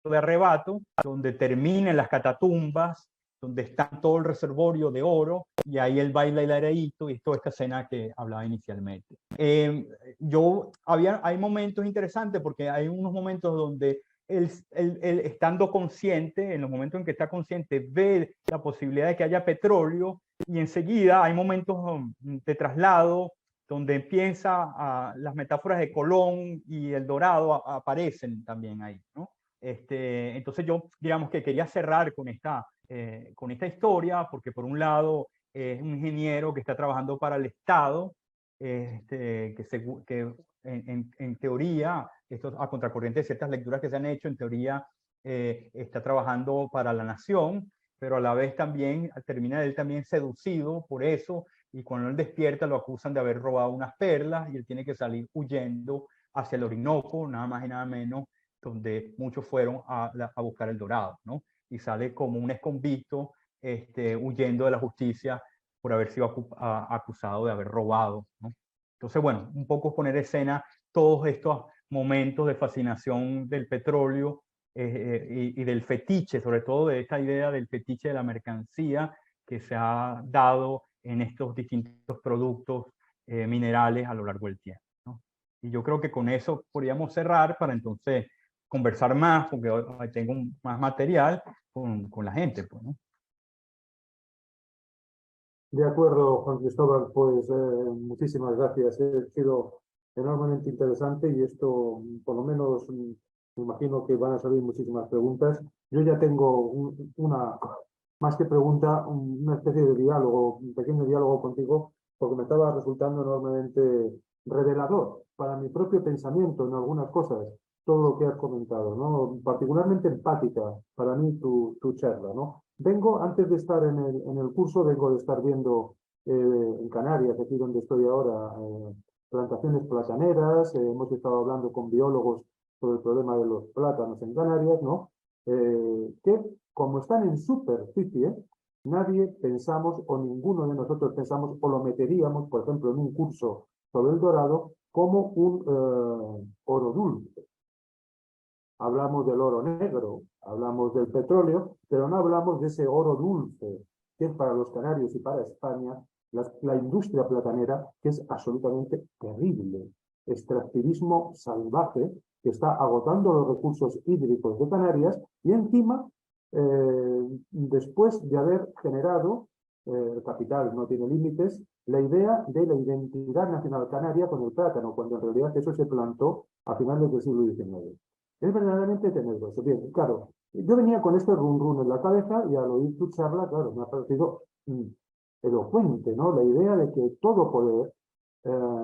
de arrebato, donde terminan las catatumbas, donde está todo el reservorio de oro, y ahí él baila el areíto, y es toda esta escena que hablaba inicialmente. Hay momentos interesantes, porque hay unos momentos donde él, estando consciente, en los momentos en que está consciente, ve la posibilidad de que haya petróleo, y enseguida hay momentos de traslado, donde empieza las metáforas de Colón y El Dorado aparecen también ahí, ¿no? Entonces yo, digamos que quería cerrar con esta historia, porque por un lado es un ingeniero que está trabajando para el Estado, que en teoría, esto a contracorriente de ciertas lecturas que se han hecho, en teoría está trabajando para la nación, pero a la vez también termina él también seducido por eso, y cuando él despierta lo acusan de haber robado unas perlas, y él tiene que salir huyendo hacia el Orinoco, nada más y nada menos, donde muchos fueron a buscar el dorado, ¿no? Y sale como un exconvicto huyendo de la justicia por haber sido acusado de haber robado, ¿no? Entonces, bueno, un poco poner escena todos estos momentos de fascinación del petróleo y del fetiche, sobre todo de esta idea del fetiche de la mercancía que se ha dado en estos distintos productos minerales a lo largo del tiempo, ¿no? Y yo creo que con eso podríamos cerrar para entonces conversar más, porque hoy tengo más material con la gente, pues, ¿no? De acuerdo, Juan Cristóbal, pues muchísimas gracias. Ha sido enormemente interesante y esto, por lo menos, me imagino que van a salir muchísimas preguntas. Yo ya tengo una, más que pregunta, una especie de diálogo, un pequeño diálogo contigo, porque me estaba resultando enormemente revelador para mi propio pensamiento en algunas cosas, todo lo que has comentado, ¿no? Particularmente empática para mí tu charla, ¿no? Vengo, antes de estar en el curso, vengo de estar viendo en Canarias, aquí donde estoy ahora, plantaciones plataneras, hemos estado hablando con biólogos sobre el problema de los plátanos en Canarias, ¿no? Que como están en superficie, nadie pensamos o ninguno de nosotros pensamos o lo meteríamos, por ejemplo, en un curso sobre el dorado, como un oro dulce. Hablamos del oro negro, hablamos del petróleo, pero no hablamos de ese oro dulce, que es para los canarios y para España la industria platanera, que es absolutamente terrible. Extractivismo salvaje que está agotando los recursos hídricos de Canarias y encima, después de haber generado, el capital no tiene límites, la idea de la identidad nacional canaria con el plátano, cuando en realidad eso se plantó a finales del siglo XIX. Es verdaderamente tenebroso. Bien, claro, yo venía con este run en la cabeza y al oír tu charla, claro, me ha parecido elocuente, ¿no? La idea de que todo poder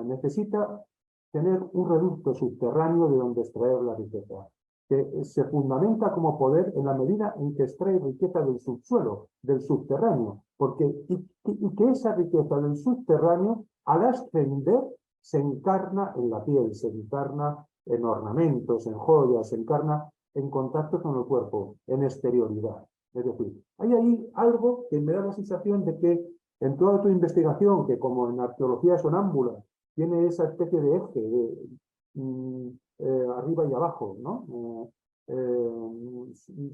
necesita tener un reducto subterráneo de donde extraer la riqueza, que se fundamenta como poder en la medida en que extrae riqueza del subsuelo, del subterráneo, porque y que esa riqueza del subterráneo, al ascender, se encarna en la piel, se encarna en ornamentos, en joyas, se encarna en contacto con el cuerpo, en exterioridad. Es decir, hay ahí algo que me da la sensación de que en toda tu investigación, que como en arqueología sonámbula, tiene esa especie de eje de arriba y abajo, ¿no?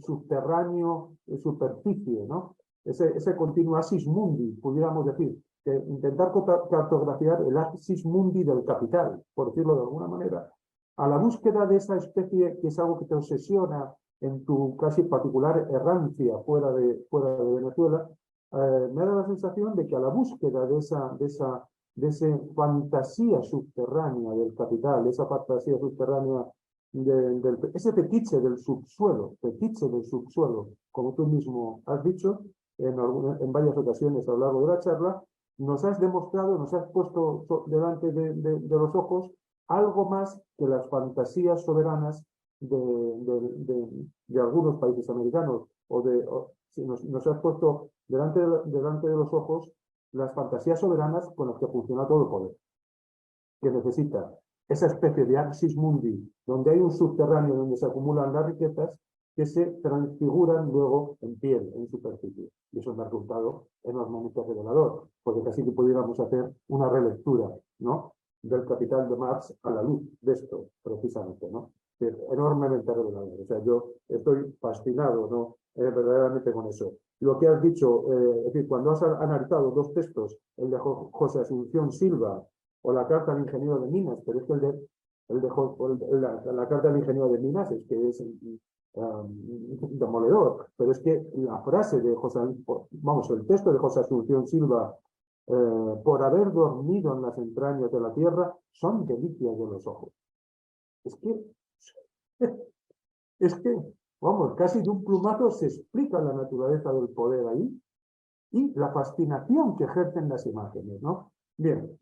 Subterráneo, superficie, ¿no? Ese continuo axis mundi, pudiéramos decir, que intentar cartografiar el axis mundi del capital, por decirlo de alguna manera, a la búsqueda de esa especie que es algo que te obsesiona en tu casi particular errancia fuera de Venezuela, me da la sensación de que a la búsqueda de esa fantasía subterránea del capital, de esa fantasía subterránea ese fetiche del subsuelo, como tú mismo has dicho en varias ocasiones a lo largo de la charla, nos has demostrado, nos has puesto delante de los ojos algo más que las fantasías soberanas de algunos países americanos, si nos has puesto delante de los ojos las fantasías soberanas con las que funciona todo el poder, que necesita esa especie de axis mundi, donde hay un subterráneo donde se acumulan las riquezas, que se transfiguran luego en piel, en superficie. Y eso es un resultado enormemente revelador, porque casi que pudiéramos hacer una relectura, ¿no?, del Capital de Marx a la luz de esto, precisamente, ¿no? Es enormemente revelador. O sea, yo estoy fascinado, ¿no?, verdaderamente con eso. Lo que has dicho, es decir, cuando has analizado dos textos, el de José Asunción Silva o la carta al ingeniero de Minas, pero es que la carta al ingeniero de Minas es que es demoledor, pero es que la frase de el texto de José Asunción Silva, por haber dormido en las entrañas de la tierra, son delicias de los ojos. Es que, es que, vamos, casi de un plumazo se explica la naturaleza del poder ahí y la fascinación que ejercen las imágenes, ¿no? Bien,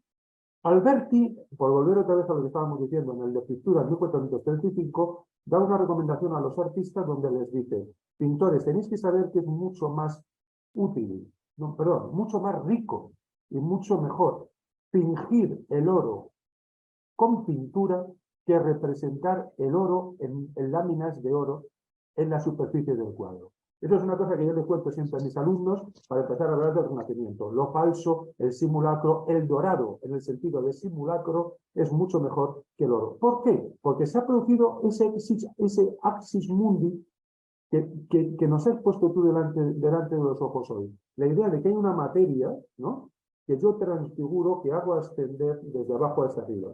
Alberti, por volver otra vez a lo que estábamos diciendo, en el de Pintura en 1435, da una recomendación a los artistas donde les dice: pintores, tenéis que saber que es mucho más útil, no, perdón, mucho más rico y mucho mejor fingir el oro con pintura que representar el oro en láminas de oro en la superficie del cuadro. Eso es una cosa que yo les cuento siempre a mis alumnos para empezar a hablar del Renacimiento. Lo falso, el simulacro, el dorado, en el sentido de simulacro, es mucho mejor que el oro. ¿Por qué? Porque se ha producido ese axis mundi que nos has puesto tú delante de los ojos hoy. La idea de que hay una materia, ¿no?, que yo transfiguro, que hago ascender desde abajo hasta arriba.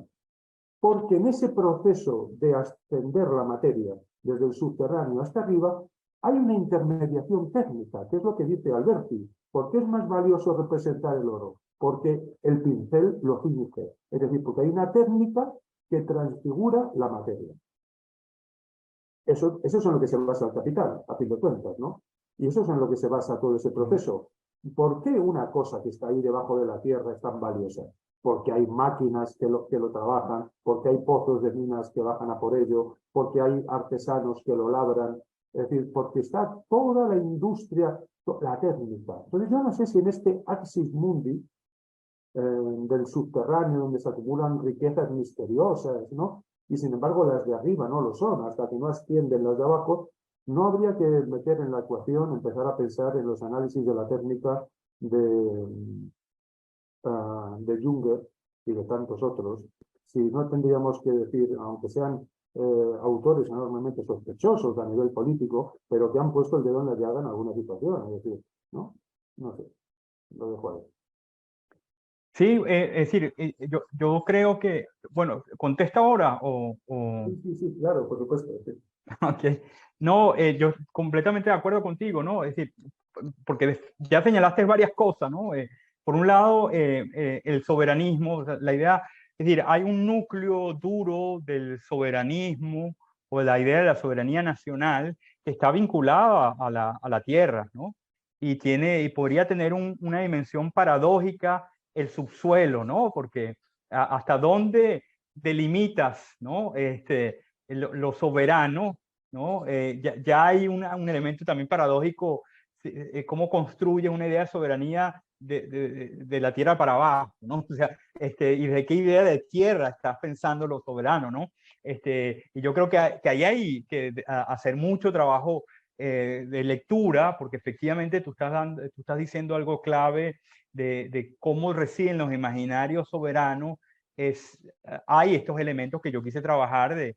Porque en ese proceso de ascender la materia desde el subterráneo hasta arriba, hay una intermediación técnica, que es lo que dice Alberti. ¿Por qué es más valioso representar el oro? Porque el pincel lo finge. Es decir, porque hay una técnica que transfigura la materia. Eso es en lo que se basa el Capital, a fin de cuentas, ¿no? Y eso es en lo que se basa todo ese proceso. ¿Por qué una cosa que está ahí debajo de la tierra es tan valiosa? Porque hay máquinas que lo trabajan, porque hay pozos de minas que bajan a por ello, porque hay artesanos que lo labran, es decir, porque está toda la industria, la técnica. Entonces yo no sé si en este axis mundi del subterráneo, donde se acumulan riquezas misteriosas, ¿no?, y sin embargo las de arriba no lo son, hasta que no ascienden las de abajo, no habría que meter en la ecuación, empezar a pensar en los análisis de la técnica de Junger y de tantos otros, si no tendríamos que decir, aunque sean autores enormemente sospechosos a nivel político, pero que han puesto el dedo en la llaga en alguna situación, es decir, ¿no? No sé, lo dejo ahí. Sí, es decir, yo creo que, bueno, ¿contesta ahora Sí, claro, por supuesto. Sí. Ok. No, yo completamente de acuerdo contigo, ¿no? Es decir, porque ya señalaste varias cosas, ¿no? Por un lado, el soberanismo, o sea, la idea, es decir, hay un núcleo duro del soberanismo o de la idea de la soberanía nacional que está vinculada a la tierra, ¿no? Y podría tener una dimensión paradójica el subsuelo, ¿no? Porque hasta dónde delimitas, ¿no?, lo soberano, ¿no? Ya hay un elemento también paradójico, cómo construye una idea de soberanía de la tierra para abajo, ¿no? O sea, y de qué idea de tierra estás pensando lo soberano, ¿no? Y yo creo que ahí hay que hacer mucho trabajo de lectura, porque efectivamente tú estás diciendo algo clave de cómo residen los imaginarios soberanos. Hay estos elementos que yo quise trabajar de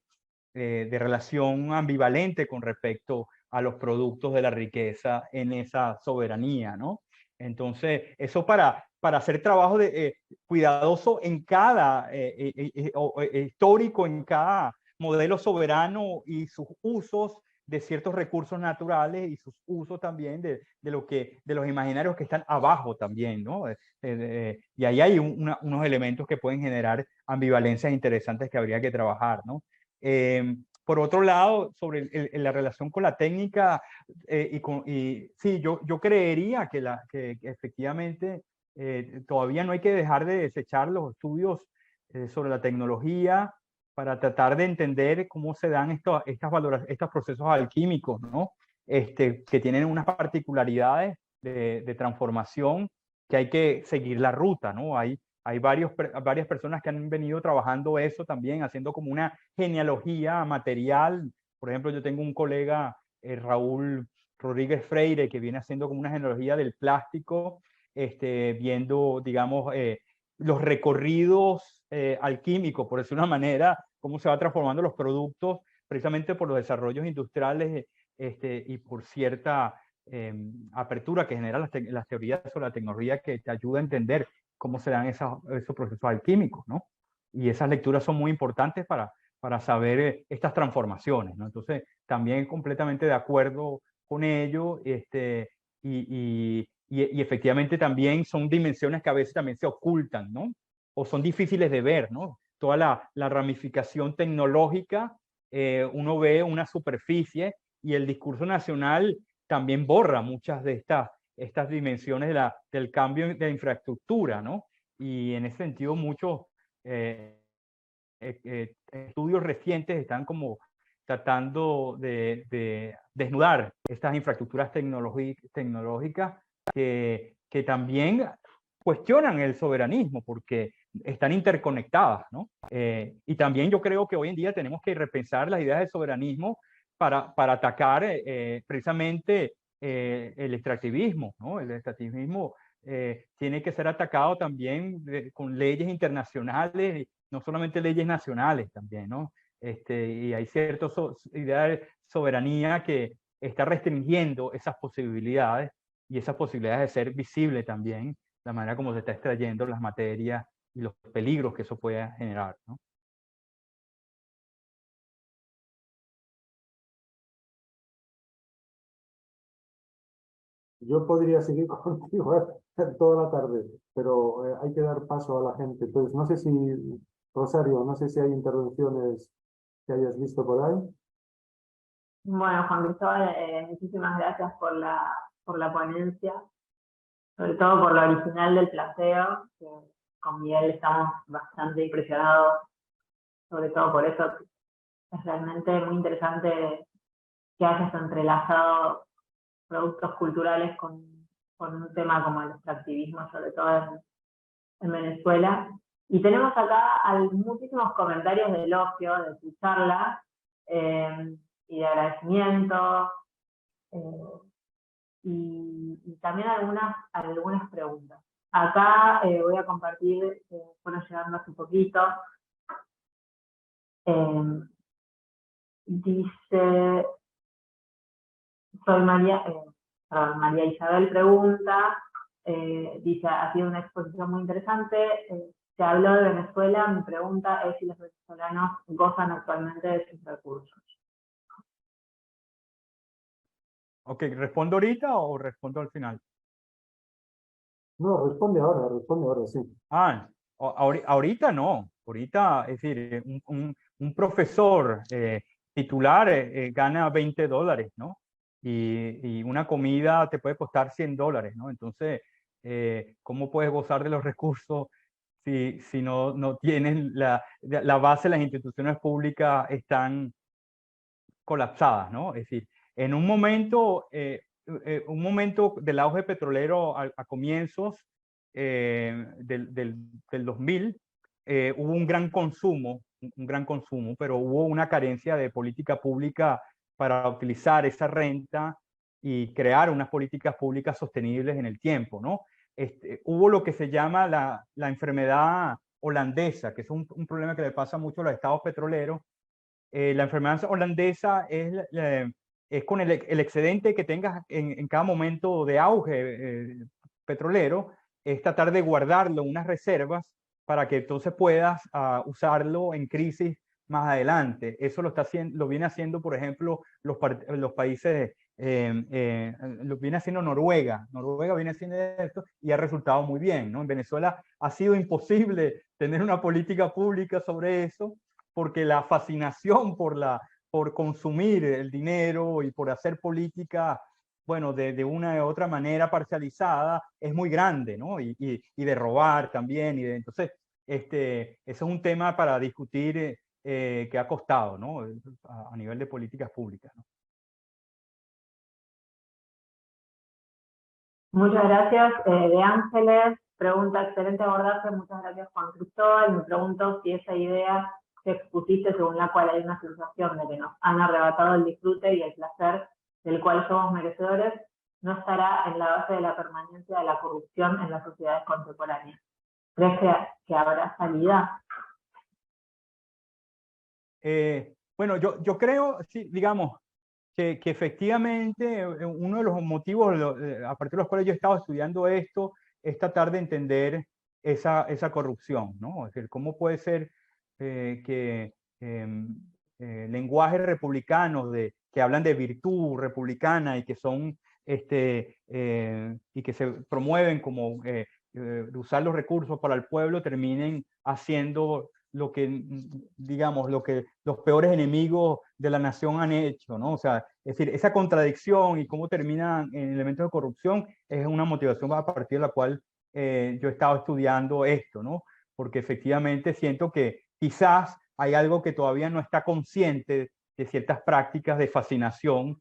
relación ambivalente con respecto a los productos de la riqueza en esa soberanía, ¿no? Entonces, eso para hacer trabajo cuidadoso en cada, histórico en cada modelo soberano y sus usos de ciertos recursos naturales y sus usos también de los imaginarios que están abajo también, ¿no? Y ahí hay unos elementos que pueden generar ambivalencias interesantes que habría que trabajar, ¿no? Por otro lado, sobre la relación con la técnica, sí, yo creería que efectivamente todavía no hay que dejar de desechar los estudios sobre la tecnología para tratar de entender cómo se dan estos procesos alquímicos, ¿no? Que tienen unas particularidades de transformación que hay que seguir la ruta, ¿no? Hay varias personas que han venido trabajando eso también, haciendo como una genealogía material. Por ejemplo, yo tengo un colega Raúl Rodríguez Freire, que viene haciendo como una genealogía del plástico, viendo, digamos, los recorridos alquímicos, por decir una manera, cómo se va transformando los productos precisamente por los desarrollos industriales y por cierta apertura que generan las teorías sobre la tecnología que te ayuda a entender cómo se dan esos procesos alquímicos, ¿no? Y esas lecturas son muy importantes para saber estas transformaciones, ¿no? Entonces, también completamente de acuerdo con ello, y efectivamente también son dimensiones que a veces también se ocultan, ¿no? O son difíciles de ver, ¿no? Toda la ramificación tecnológica, uno ve una superficie y el discurso nacional también borra muchas de estas dimensiones del cambio de infraestructura, ¿no? Y en ese sentido muchos estudios recientes están como tratando de desnudar estas infraestructuras tecnológicas que también cuestionan el soberanismo porque están interconectadas, ¿no? Y también yo creo que hoy en día tenemos que repensar las ideas del soberanismo para atacar precisamente el extractivismo, ¿no? El extractivismo tiene que ser atacado también con leyes internacionales, no solamente leyes nacionales también, ¿no? Y hay ciertas ideas de soberanía que está restringiendo esas posibilidades y esas posibilidades de ser visible también, la manera como se está extrayendo las materias y los peligros que eso puede generar, ¿no? Yo podría seguir contigo toda la tarde, pero hay que dar paso a la gente. Entonces, no sé si, Rosario, no sé si hay intervenciones que hayas visto por ahí. Bueno, Juan Cristóbal, muchísimas gracias por la ponencia, sobre todo por lo original del planteo, que con Miguel estamos bastante impresionados, sobre todo por eso. Es realmente muy interesante que hayas entrelazado productos culturales con un tema como el extractivismo, sobre todo en Venezuela. Y tenemos acá muchísimos comentarios de elogio de tu charla y de agradecimiento, y también algunas preguntas. Acá voy a compartir, fueron llegando hace un poquito. Dice, soy María Isabel pregunta, dice, ha sido una exposición muy interesante, se habló de Venezuela, mi pregunta es si los venezolanos gozan actualmente de sus recursos. Ok, ¿respondo ahorita o respondo al final? No, responde ahora, sí. Ahorita no. Ahorita, es decir, un profesor titular gana $20, ¿no? Y una comida te puede costar $100, ¿no? Entonces, ¿cómo puedes gozar de los recursos si no tienen la base de las instituciones públicas están colapsadas, ¿no? Es decir, en un momento del auge petrolero a comienzos del 2000, hubo un gran consumo, pero hubo una carencia de política pública para utilizar esa renta y crear unas políticas públicas sostenibles en el tiempo, ¿no? Hubo lo que se llama la enfermedad holandesa, que es un problema que le pasa mucho a los estados petroleros. La enfermedad holandesa es con el excedente que tengas en cada momento de auge petrolero, es tratar de guardarlo en unas reservas para que entonces puedas usarlo en crisis más adelante. Eso lo viene haciendo, por ejemplo, los países, lo viene haciendo Noruega. Noruega viene haciendo esto y ha resultado muy bien, ¿no? En Venezuela ha sido imposible tener una política pública sobre eso, porque la fascinación por consumir el dinero y por hacer política, bueno, de una u otra manera parcializada, es muy grande, ¿no? Y de robar también. Entonces, ese es un tema para discutir que ha costado, ¿no? A nivel de políticas públicas, ¿no? Muchas gracias. De Ángeles, pregunta, excelente abordaje, muchas gracias Juan Cristóbal. Me pregunto si esa idea que expusiste según la cual hay una sensación de que nos han arrebatado el disfrute y el placer del cual somos merecedores, no estará en la base de la permanencia de la corrupción en las sociedades contemporáneas. ¿Crees que habrá salida? Bueno, yo creo, sí, digamos, que efectivamente uno de los motivos a partir de los cuales yo he estado estudiando esto es tratar de entender esa corrupción, ¿no? Es decir, cómo puede ser que lenguajes republicanos que hablan de virtud republicana y que son y que se promueven como usar los recursos para el pueblo, terminen haciendo lo que, digamos, lo que los peores enemigos de la nación han hecho, ¿no? O sea, es decir, esa contradicción y cómo terminan en elementos de corrupción es una motivación a partir de la cual yo he estado estudiando esto, ¿no? Porque efectivamente siento que quizás hay algo que todavía no está consciente de ciertas prácticas de fascinación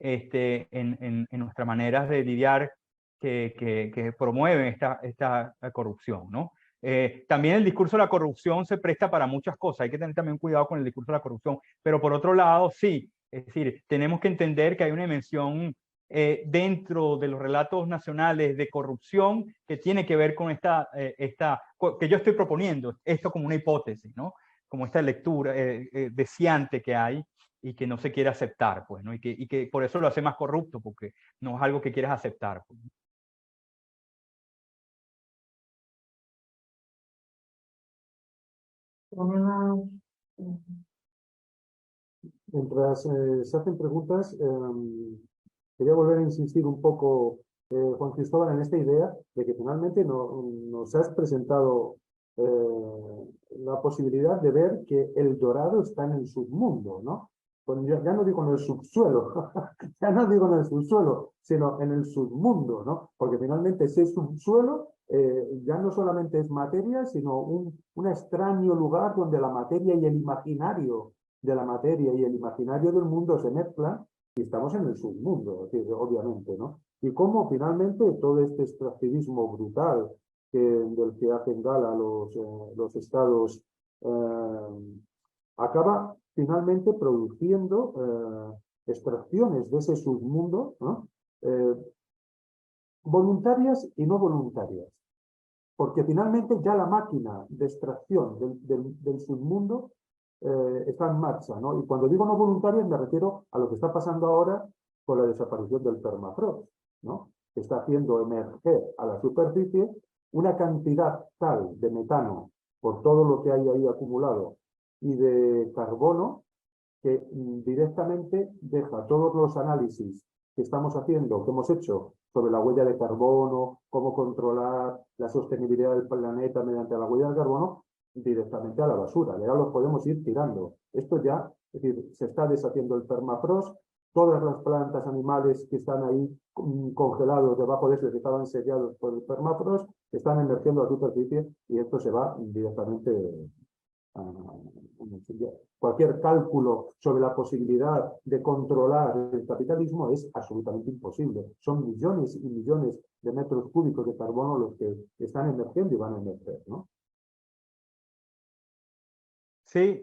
en nuestras maneras de lidiar que promueven esta corrupción, ¿no? También el discurso de la corrupción se presta para muchas cosas, hay que tener también cuidado con el discurso de la corrupción, pero por otro lado, sí, es decir, tenemos que entender que hay una dimensión dentro de los relatos nacionales de corrupción que tiene que ver con que yo estoy proponiendo, esto como una hipótesis, ¿no? Como esta lectura deseante que hay y que no se quiere aceptar, pues, ¿no? Y que por eso lo hace más corrupto, porque no es algo que quieras aceptar, pues. Mientras se hacen preguntas, quería volver a insistir un poco, Juan Cristóbal, en esta idea de que finalmente nos has presentado la posibilidad de ver que el dorado está en el submundo, ¿no? Ya no digo en el subsuelo, ya no digo en el subsuelo, sino en el submundo, ¿no? Porque finalmente ese subsuelo ya no solamente es materia, sino un extraño lugar donde la materia y el imaginario de la materia y el imaginario del mundo se mezclan y estamos en el submundo, es decir, obviamente, ¿no? Y cómo finalmente todo este extractivismo brutal del que hacen gala los estados acaba finalmente produciendo extracciones de ese submundo, ¿no? Voluntarias y no voluntarias. Porque finalmente ya la máquina de extracción del submundo está en marcha, ¿no? Y cuando digo no voluntarias me refiero a lo que está pasando ahora con la desaparición del permafrost, ¿no? Que está haciendo emerger a la superficie una cantidad tal de metano por todo lo que hay ahí acumulado y de carbono que directamente deja todos los análisis que estamos haciendo, que hemos hecho sobre la huella de carbono, cómo controlar la sostenibilidad del planeta mediante la huella de carbono, directamente a la basura. Ya los podemos ir tirando. Esto ya, es decir, se está deshaciendo el permafrost, todas las plantas, animales que están ahí congelados debajo de eso, que estaban sellados por el permafrost, están emergiendo a la superficie y esto se va directamente cualquier cálculo sobre la posibilidad de controlar el capitalismo es absolutamente imposible. Son millones y millones de metros cúbicos de carbono los que están emergiendo y van a emerger, ¿no? Sí,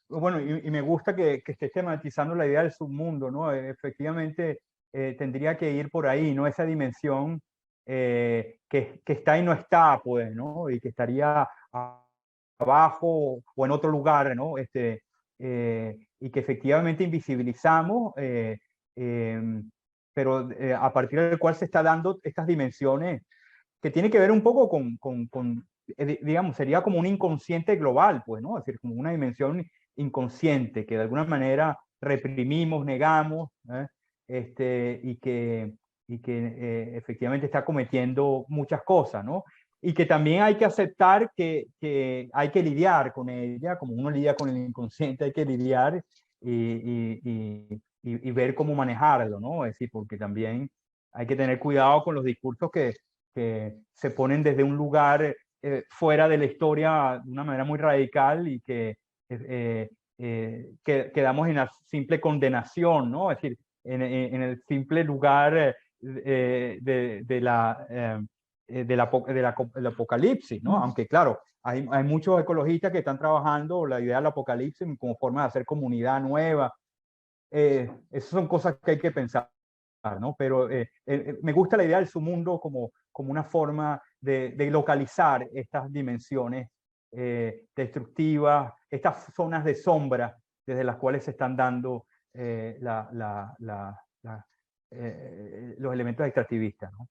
bueno, y me gusta que estés tematizando la idea del submundo, ¿no? Efectivamente, tendría que ir por ahí, ¿no? Esa dimensión que está y no está, pues, ¿no? Y que estaría abajo o en otro lugar, ¿no? Y que efectivamente invisibilizamos, pero a partir del cual se está dando estas dimensiones que tiene que ver un poco digamos, sería como un inconsciente global, pues, ¿no? Es decir, como una dimensión inconsciente que de alguna manera reprimimos, negamos, y que efectivamente está cometiendo muchas cosas, ¿no? Y que también hay que aceptar que hay que lidiar con ella, como uno lidia con el inconsciente, hay que lidiar y ver cómo manejarlo, ¿no? Es decir, porque también hay que tener cuidado con los discursos que se ponen desde un lugar fuera de la historia de una manera muy radical y que quedamos en la simple condenación, ¿no? Es decir, en el simple lugar del apocalipsis, ¿no? Aunque claro, hay muchos ecologistas que están trabajando la idea del apocalipsis como forma de hacer comunidad nueva, esas son cosas que hay que pensar, ¿no? Pero me gusta la idea del submundo como una forma de localizar estas dimensiones destructivas, estas zonas de sombra desde las cuales se están dando los elementos extractivistas, ¿no?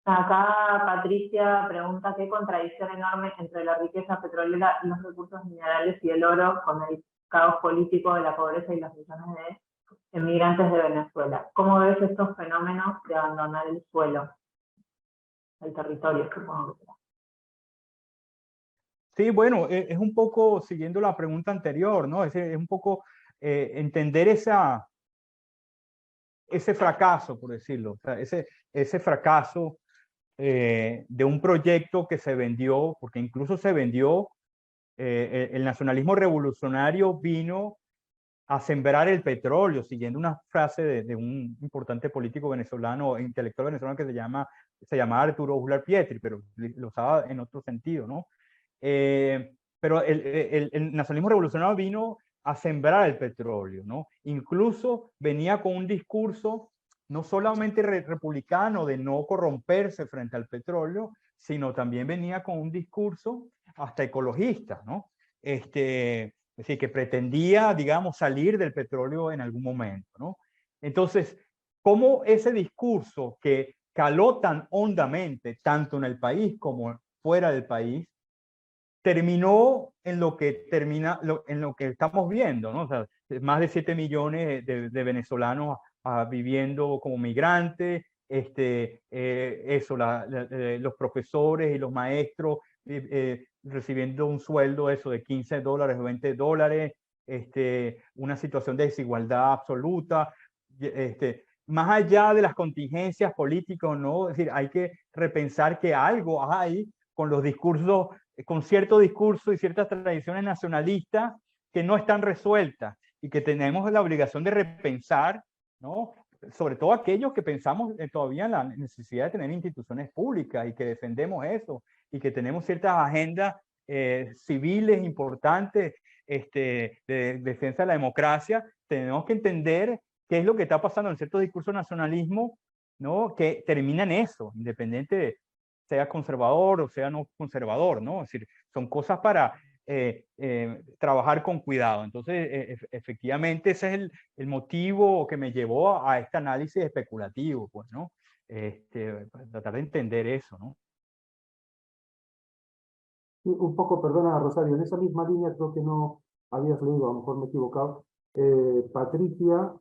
Acá Patricia pregunta qué contradicción enorme entre la riqueza petrolera y los recursos minerales y el oro con el caos político de la pobreza y los millones de emigrantes de Venezuela. ¿Cómo ves estos fenómenos de abandonar el suelo, el territorio, supongo que será? Sí, bueno, es un poco siguiendo la pregunta anterior, ¿no? Es un poco entender ese fracaso, por decirlo, o sea, ese fracaso de un proyecto que se vendió, porque incluso se vendió, el nacionalismo revolucionario vino a sembrar el petróleo, siguiendo una frase de un importante político venezolano, intelectual venezolano que se llama Arturo Uslar Pietri, pero lo usaba en otro sentido, ¿no? Pero el nacionalismo revolucionario vino a sembrar el petróleo, ¿no? Incluso venía con un discurso no solamente republicano de no corromperse frente al petróleo, sino también venía con un discurso hasta ecologista, ¿no? Es decir, que pretendía, digamos, salir del petróleo en algún momento, ¿no? Entonces, ¿cómo ese discurso que caló tan hondamente, tanto en el país como fuera del país, terminó en lo que en lo que estamos viendo, ¿no? O sea, más de 7 millones de venezolanos viviendo como migrantes, los profesores y los maestros recibiendo un sueldo eso de $15 o $20, una situación de desigualdad absoluta, más allá de las contingencias políticas, ¿no? Es decir, hay que repensar que algo hay con los discursos, con cierto discurso y ciertas tradiciones nacionalistas que no están resueltas y que tenemos la obligación de repensar, ¿no? Sobre todo aquellos que pensamos todavía en la necesidad de tener instituciones públicas y que defendemos eso y que tenemos ciertas agendas civiles importantes de defensa de la democracia, tenemos que entender qué es lo que está pasando en ciertos discursos de nacionalismo, ¿no? Que termina en eso, independiente de sea conservador o sea no conservador, ¿no? Es decir, son cosas para trabajar con cuidado. Entonces, efectivamente, ese es el motivo que me llevó a este análisis especulativo, pues, ¿no? Tratar de entender eso, ¿no? Un poco, perdona, Rosario, en esa misma línea creo que no habías leído, a lo mejor me he equivocado. Patricia,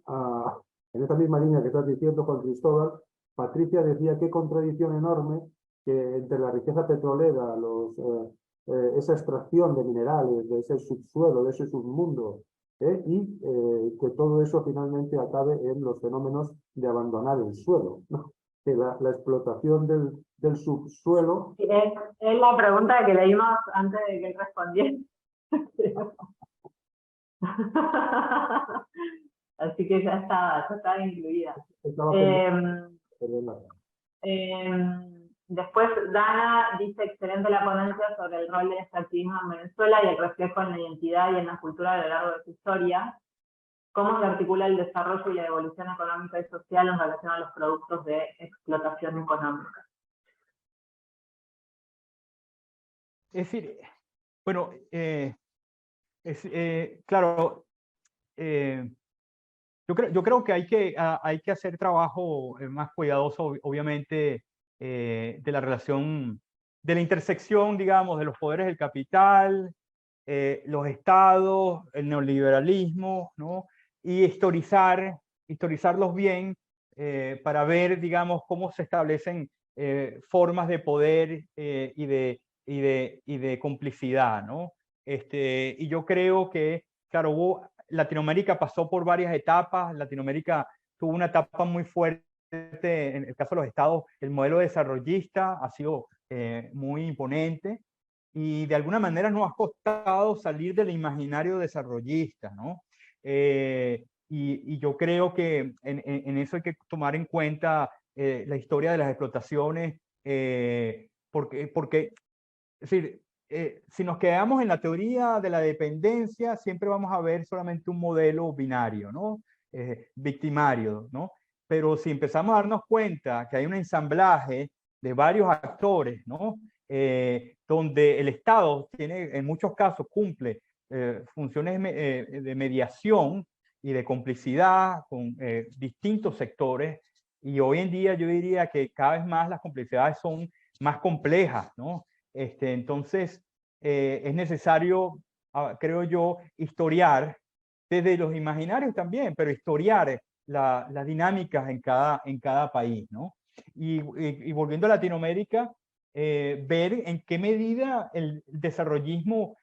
en esa misma línea que estás diciendo, Juan Cristóbal, Patricia decía qué contradicción enorme que entre la riqueza petrolera, esa extracción de minerales, de ese subsuelo, de ese submundo, y que todo eso finalmente acabe en los fenómenos de abandonar el suelo, ¿no? Que la explotación del subsuelo. Sí, es la pregunta que leímos antes de que él respondiera. Así que ya estaba incluida. Después Dana dice excelente la ponencia sobre el rol del extractivismo en Venezuela y el reflejo en la identidad y en la cultura a lo largo de su historia. ¿Cómo se articula el desarrollo y la evolución económica y social en relación a los productos de explotación económica? Es decir, bueno, claro, yo creo que hay que hacer trabajo más cuidadoso, obviamente, de la relación, de la intersección, digamos, de los poderes del capital, los estados, el neoliberalismo, ¿no? Y historizarlos bien para ver, digamos, cómo se establecen formas de poder y de complicidad, ¿no? Y yo creo que, claro, Latinoamérica pasó por varias etapas. Latinoamérica tuvo una etapa muy fuerte, en el caso de los estados, el modelo desarrollista ha sido muy imponente y de alguna manera nos ha costado salir del imaginario desarrollista, ¿no? Y yo creo que en eso hay que tomar en cuenta la historia de las explotaciones, porque es decir, si nos quedamos en la teoría de la dependencia, siempre vamos a ver solamente un modelo binario, ¿no? Victimario, ¿no? Pero si empezamos a darnos cuenta que hay un ensamblaje de varios actores, ¿no? Donde el Estado tiene, en muchos casos, cumple funciones de mediación y de complicidad con distintos sectores, y hoy en día yo diría que cada vez más las complicidades son más complejas, ¿no? Entonces, es necesario, creo yo, historiar desde los imaginarios también, pero historiar las dinámicas en cada país, ¿no? Y volviendo a Latinoamérica, ver en qué medida el desarrollismo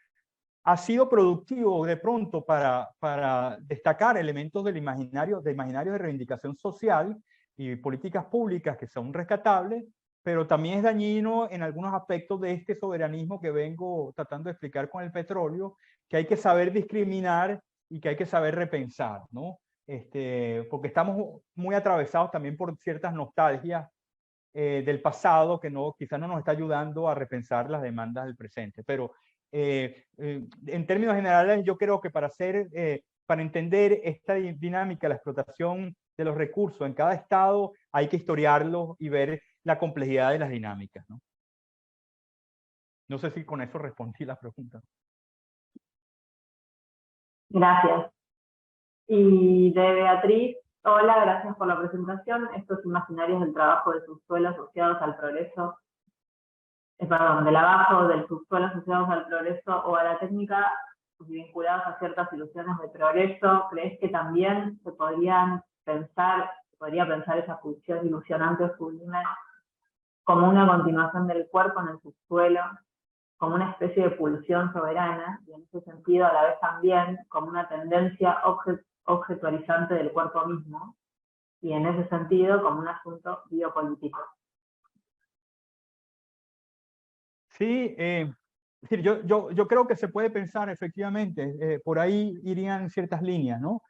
ha sido productivo de pronto para destacar elementos del imaginario de reivindicación social y políticas públicas que son rescatables, pero también es dañino en algunos aspectos de este soberanismo que vengo tratando de explicar con el petróleo, que hay que saber discriminar y que hay que saber repensar, ¿no? Porque estamos muy atravesados también por ciertas nostalgias del pasado que quizás no nos está ayudando a repensar las demandas del presente. Pero en términos generales, yo creo que para entender esta dinámica, la explotación de los recursos en cada estado, hay que historiarlo y ver la complejidad de las dinámicas, ¿no? No sé si con eso respondí la pregunta. Gracias. Y de Beatriz, hola, gracias por la presentación. Estos imaginarios del trabajo del subsuelo asociados al progreso, perdón, del abajo del subsuelo asociados al progreso o a la técnica vinculados a ciertas ilusiones de progreso, ¿crees que también se podría pensar esa pulsión ilusionante o sublime como una continuación del cuerpo en el subsuelo, como una especie de pulsión soberana, y en ese sentido a la vez también como una tendencia objetualizante del cuerpo mismo, y en ese sentido como un asunto biopolítico? Sí, yo creo que se puede pensar efectivamente, por ahí irían ciertas líneas, ¿no?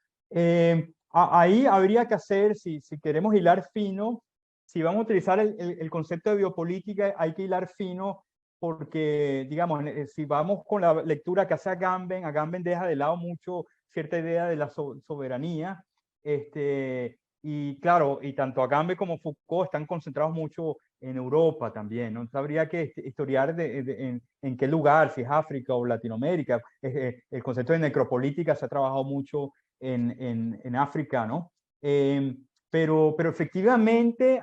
Ahí habría que hacer, si queremos hilar fino, si vamos a utilizar el concepto de biopolítica, hay que hilar fino porque, digamos, si vamos con la lectura que hace Agamben deja de lado mucho cierta idea de la soberanía, y claro, y tanto Agamben como Foucault están concentrados mucho en Europa también, ¿no? Entonces habría que historiar en qué lugar, si es África o Latinoamérica. El concepto de necropolítica se ha trabajado mucho en África, ¿no? Pero efectivamente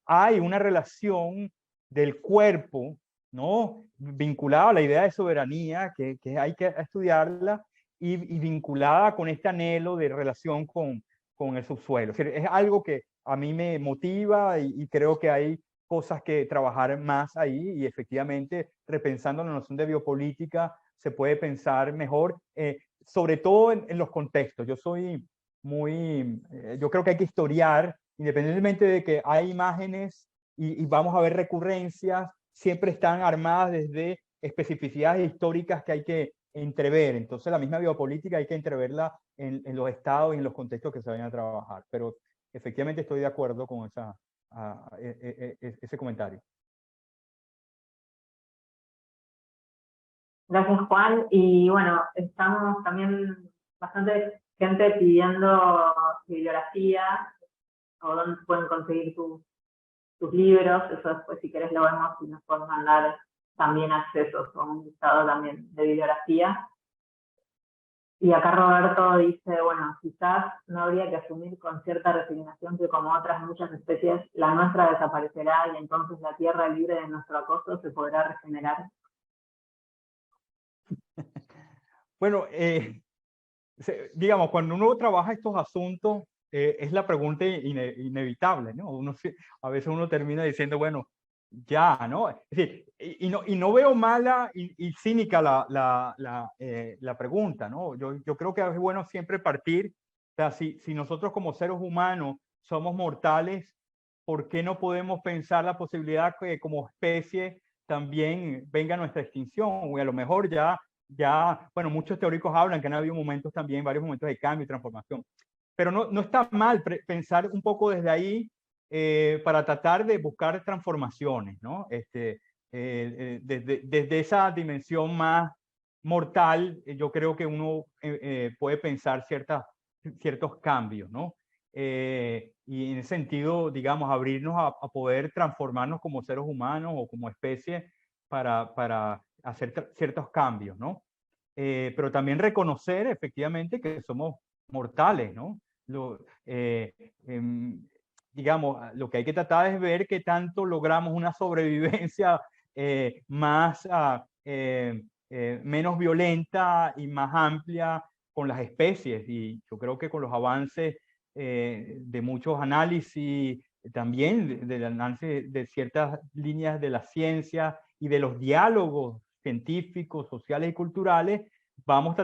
hay una relación del cuerpo, ¿no? Vinculada a la idea de soberanía, que hay que estudiarla, y vinculada con este anhelo de relación con el subsuelo. Es decir, es algo que a mí me motiva y creo que hay cosas que trabajar más ahí, y efectivamente, repensando la noción de biopolítica, se puede pensar mejor, sobre todo en los contextos. Yo creo que hay que historiar, independientemente de que hay imágenes y vamos a ver recurrencias, siempre están armadas desde especificidades históricas que hay que entrever. Entonces la misma biopolítica hay que entreverla en los estados y en los contextos que se vayan a trabajar. Pero efectivamente estoy de acuerdo con ese comentario. Gracias, Juan. Y bueno, estamos también bastante gente pidiendo bibliografía o dónde pueden conseguir tus libros. Eso después, si querés, lo vemos y nos podemos mandar también accesos o un listado también de bibliografía. Y acá Roberto dice, bueno, quizás no habría que asumir con cierta resignación que como otras muchas especies, la nuestra desaparecerá y entonces la tierra libre de nuestro acoso se podrá regenerar. Bueno, digamos, cuando uno trabaja estos asuntos, es la pregunta inevitable, ¿no? A veces uno termina diciendo, bueno, ya, ¿no? Es decir, y no veo mala y cínica la pregunta, ¿no? Yo creo que es bueno siempre partir, o sea, si nosotros como seres humanos somos mortales, ¿por qué no podemos pensar la posibilidad que como especie también venga nuestra extinción? O a lo mejor bueno, muchos teóricos hablan que han habido momentos también, varios momentos de cambio y transformación. Pero no está mal pensar un poco desde ahí para tratar de buscar transformaciones, ¿no? Desde esa dimensión más mortal, yo creo que uno puede pensar ciertos cambios, ¿no? Y en ese sentido, digamos, abrirnos a poder transformarnos como seres humanos o como especie para hacer ciertos cambios, ¿no? Pero también reconocer efectivamente que somos mortales, ¿no? Digamos, lo que hay que tratar es ver qué tanto logramos una sobrevivencia menos violenta y más amplia con las especies. Y yo creo que con los avances de muchos análisis, también del análisis de ciertas líneas de la ciencia y de los diálogos científicos, sociales y culturales, vamos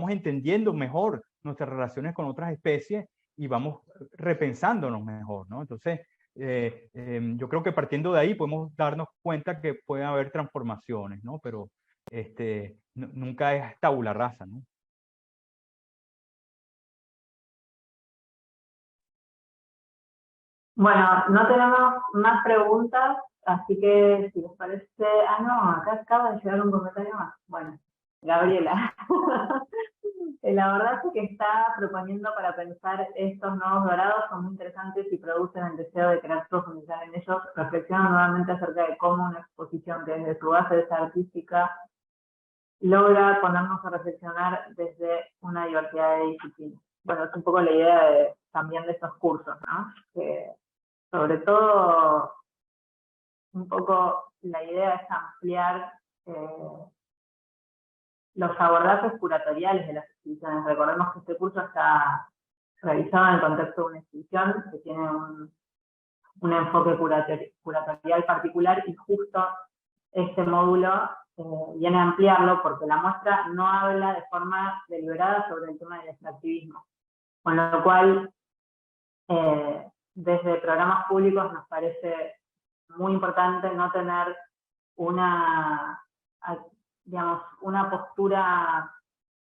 entendiendo mejor nuestras relaciones con otras especies y vamos repensándonos mejor, ¿no? Entonces, yo creo que partiendo de ahí podemos darnos cuenta que pueden haber transformaciones, ¿no? Pero nunca es tabula rasa, ¿no? Bueno, no tenemos más preguntas, así que si les parece... Ah, no, acá acaba de llegar un comentario más. Bueno, Gabriela. La verdad es que está proponiendo para pensar estos nuevos dorados, son muy interesantes y producen el deseo de querer profundizar en ellos. Reflexionan nuevamente acerca de cómo una exposición que desde su base de esa artística logra ponernos a reflexionar desde una diversidad de disciplinas. Bueno, es un poco la idea también de estos cursos, ¿no? Que sobre todo, un poco la idea es ampliar los abordajes curatoriales de las exhibiciones. Recordemos que este curso está realizado en el contexto de una exhibición que tiene un enfoque curatorial particular y justo este módulo viene a ampliarlo porque la muestra no habla de forma deliberada sobre el tema del extractivismo. Con lo cual, desde programas públicos nos parece muy importante no tener una postura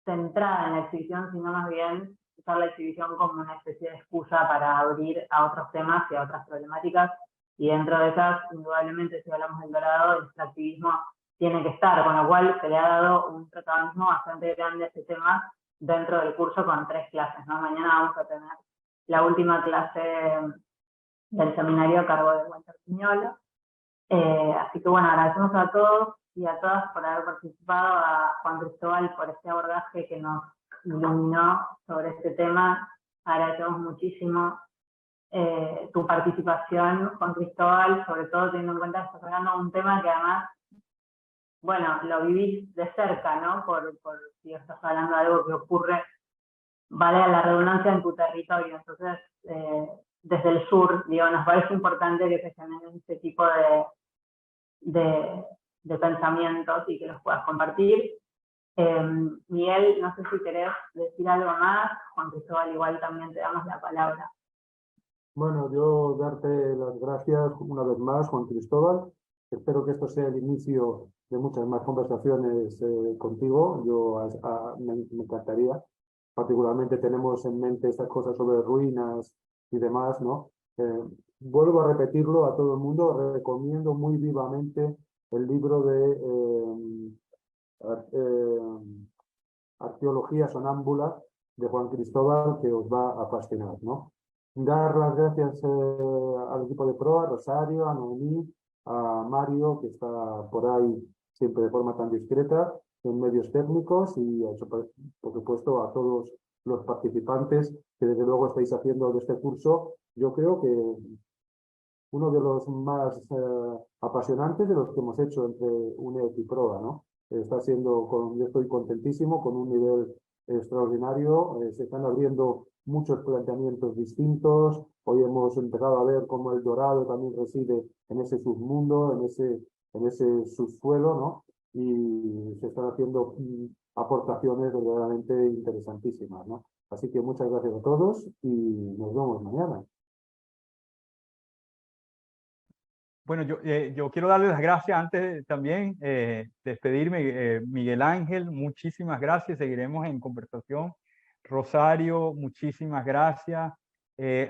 centrada en la exhibición, sino más bien usar la exhibición como una especie de excusa para abrir a otros temas y a otras problemáticas. Y dentro de esas, indudablemente, si hablamos del dorado, el extractivismo tiene que estar, con lo cual se le ha dado un protagonismo bastante grande a este tema dentro del curso con 3 clases, ¿no? Mañana vamos a tener la última clase del seminario a cargo de Walter Piñolo. Así que bueno, agradecemos a todos y a todas por haber participado, a Juan Cristóbal por este abordaje que nos iluminó sobre este tema. Agradecemos muchísimo tu participación, Juan Cristóbal, sobre todo teniendo en cuenta que estás hablando de un tema que además, bueno, lo vivís de cerca, ¿no? Por si estás hablando de algo que ocurre, vale la redundancia, en tu territorio. Entonces, desde el sur, digo, nos parece importante que se generen este tipo de pensamientos y que los puedas compartir. Miguel, no sé si querés decir algo más. Juan Cristóbal, igual también te damos la palabra. Bueno, yo darte las gracias una vez más, Juan Cristóbal. Espero que esto sea el inicio de muchas más conversaciones contigo. Me encantaría. Particularmente tenemos en mente estas cosas sobre ruinas y demás, ¿no? Vuelvo a repetirlo a todo el mundo. Recomiendo muy vivamente el libro de Arqueología sonámbula de Juan Cristóbal, que os va a fascinar, ¿no? Dar las gracias al equipo de proa, a Rosario, a Noemí, a Mario, que está por ahí siempre de forma tan discreta en medios técnicos, y por supuesto a todos los participantes que desde luego estáis haciendo de este curso, yo creo que uno de los más apasionantes de los que hemos hecho entre UNED y proa, ¿no? Está siendo, yo estoy contentísimo, con un nivel extraordinario. Se están abriendo muchos planteamientos distintos. Hoy hemos empezado a ver cómo el dorado también reside en ese submundo, en ese subsuelo, ¿no? Y se están haciendo aportaciones verdaderamente interesantísimas, ¿no? Así que muchas gracias a todos y nos vemos mañana. Bueno, yo quiero darle las gracias antes también de despedirme. Miguel Ángel, muchísimas gracias. Seguiremos en conversación. Rosario, muchísimas gracias.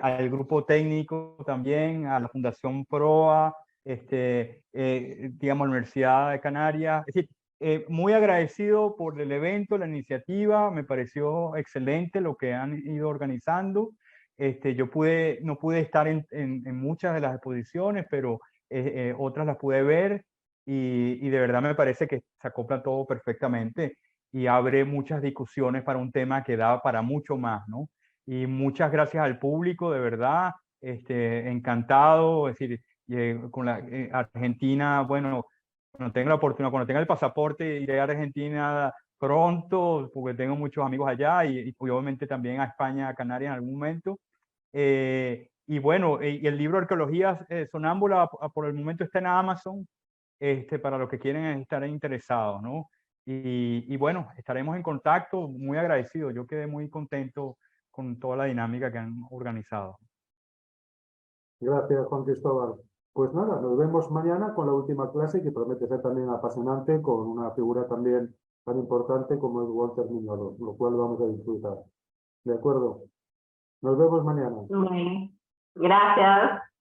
Al grupo técnico también, a la Fundación PROA, digamos, la Universidad de Canarias. Es decir, muy agradecido por el evento, la iniciativa, me pareció excelente lo que han ido organizando. Yo no pude estar en muchas de las exposiciones, pero otras las pude ver y de verdad me parece que se acopla todo perfectamente y abre muchas discusiones para un tema que da para mucho más, ¿no? Y muchas gracias al público, de verdad, encantado, es decir, con la Argentina, bueno, cuando tenga la oportunidad, cuando tenga el pasaporte, iré a Argentina pronto, porque tengo muchos amigos allá y obviamente también a España, a Canarias en algún momento. Y bueno, y el libro Arqueología Sonámbula por el momento está en Amazon, para los que quieren estar interesados, ¿no? Y bueno, estaremos en contacto, muy agradecido. Yo quedé muy contento con toda la dinámica que han organizado. Gracias, Juan Cristóbal. Pues nada, nos vemos mañana con la última clase que promete ser también apasionante, con una figura también tan importante como es Walter Miñolo, lo cual vamos a disfrutar. ¿De acuerdo? Nos vemos mañana. Bueno, gracias.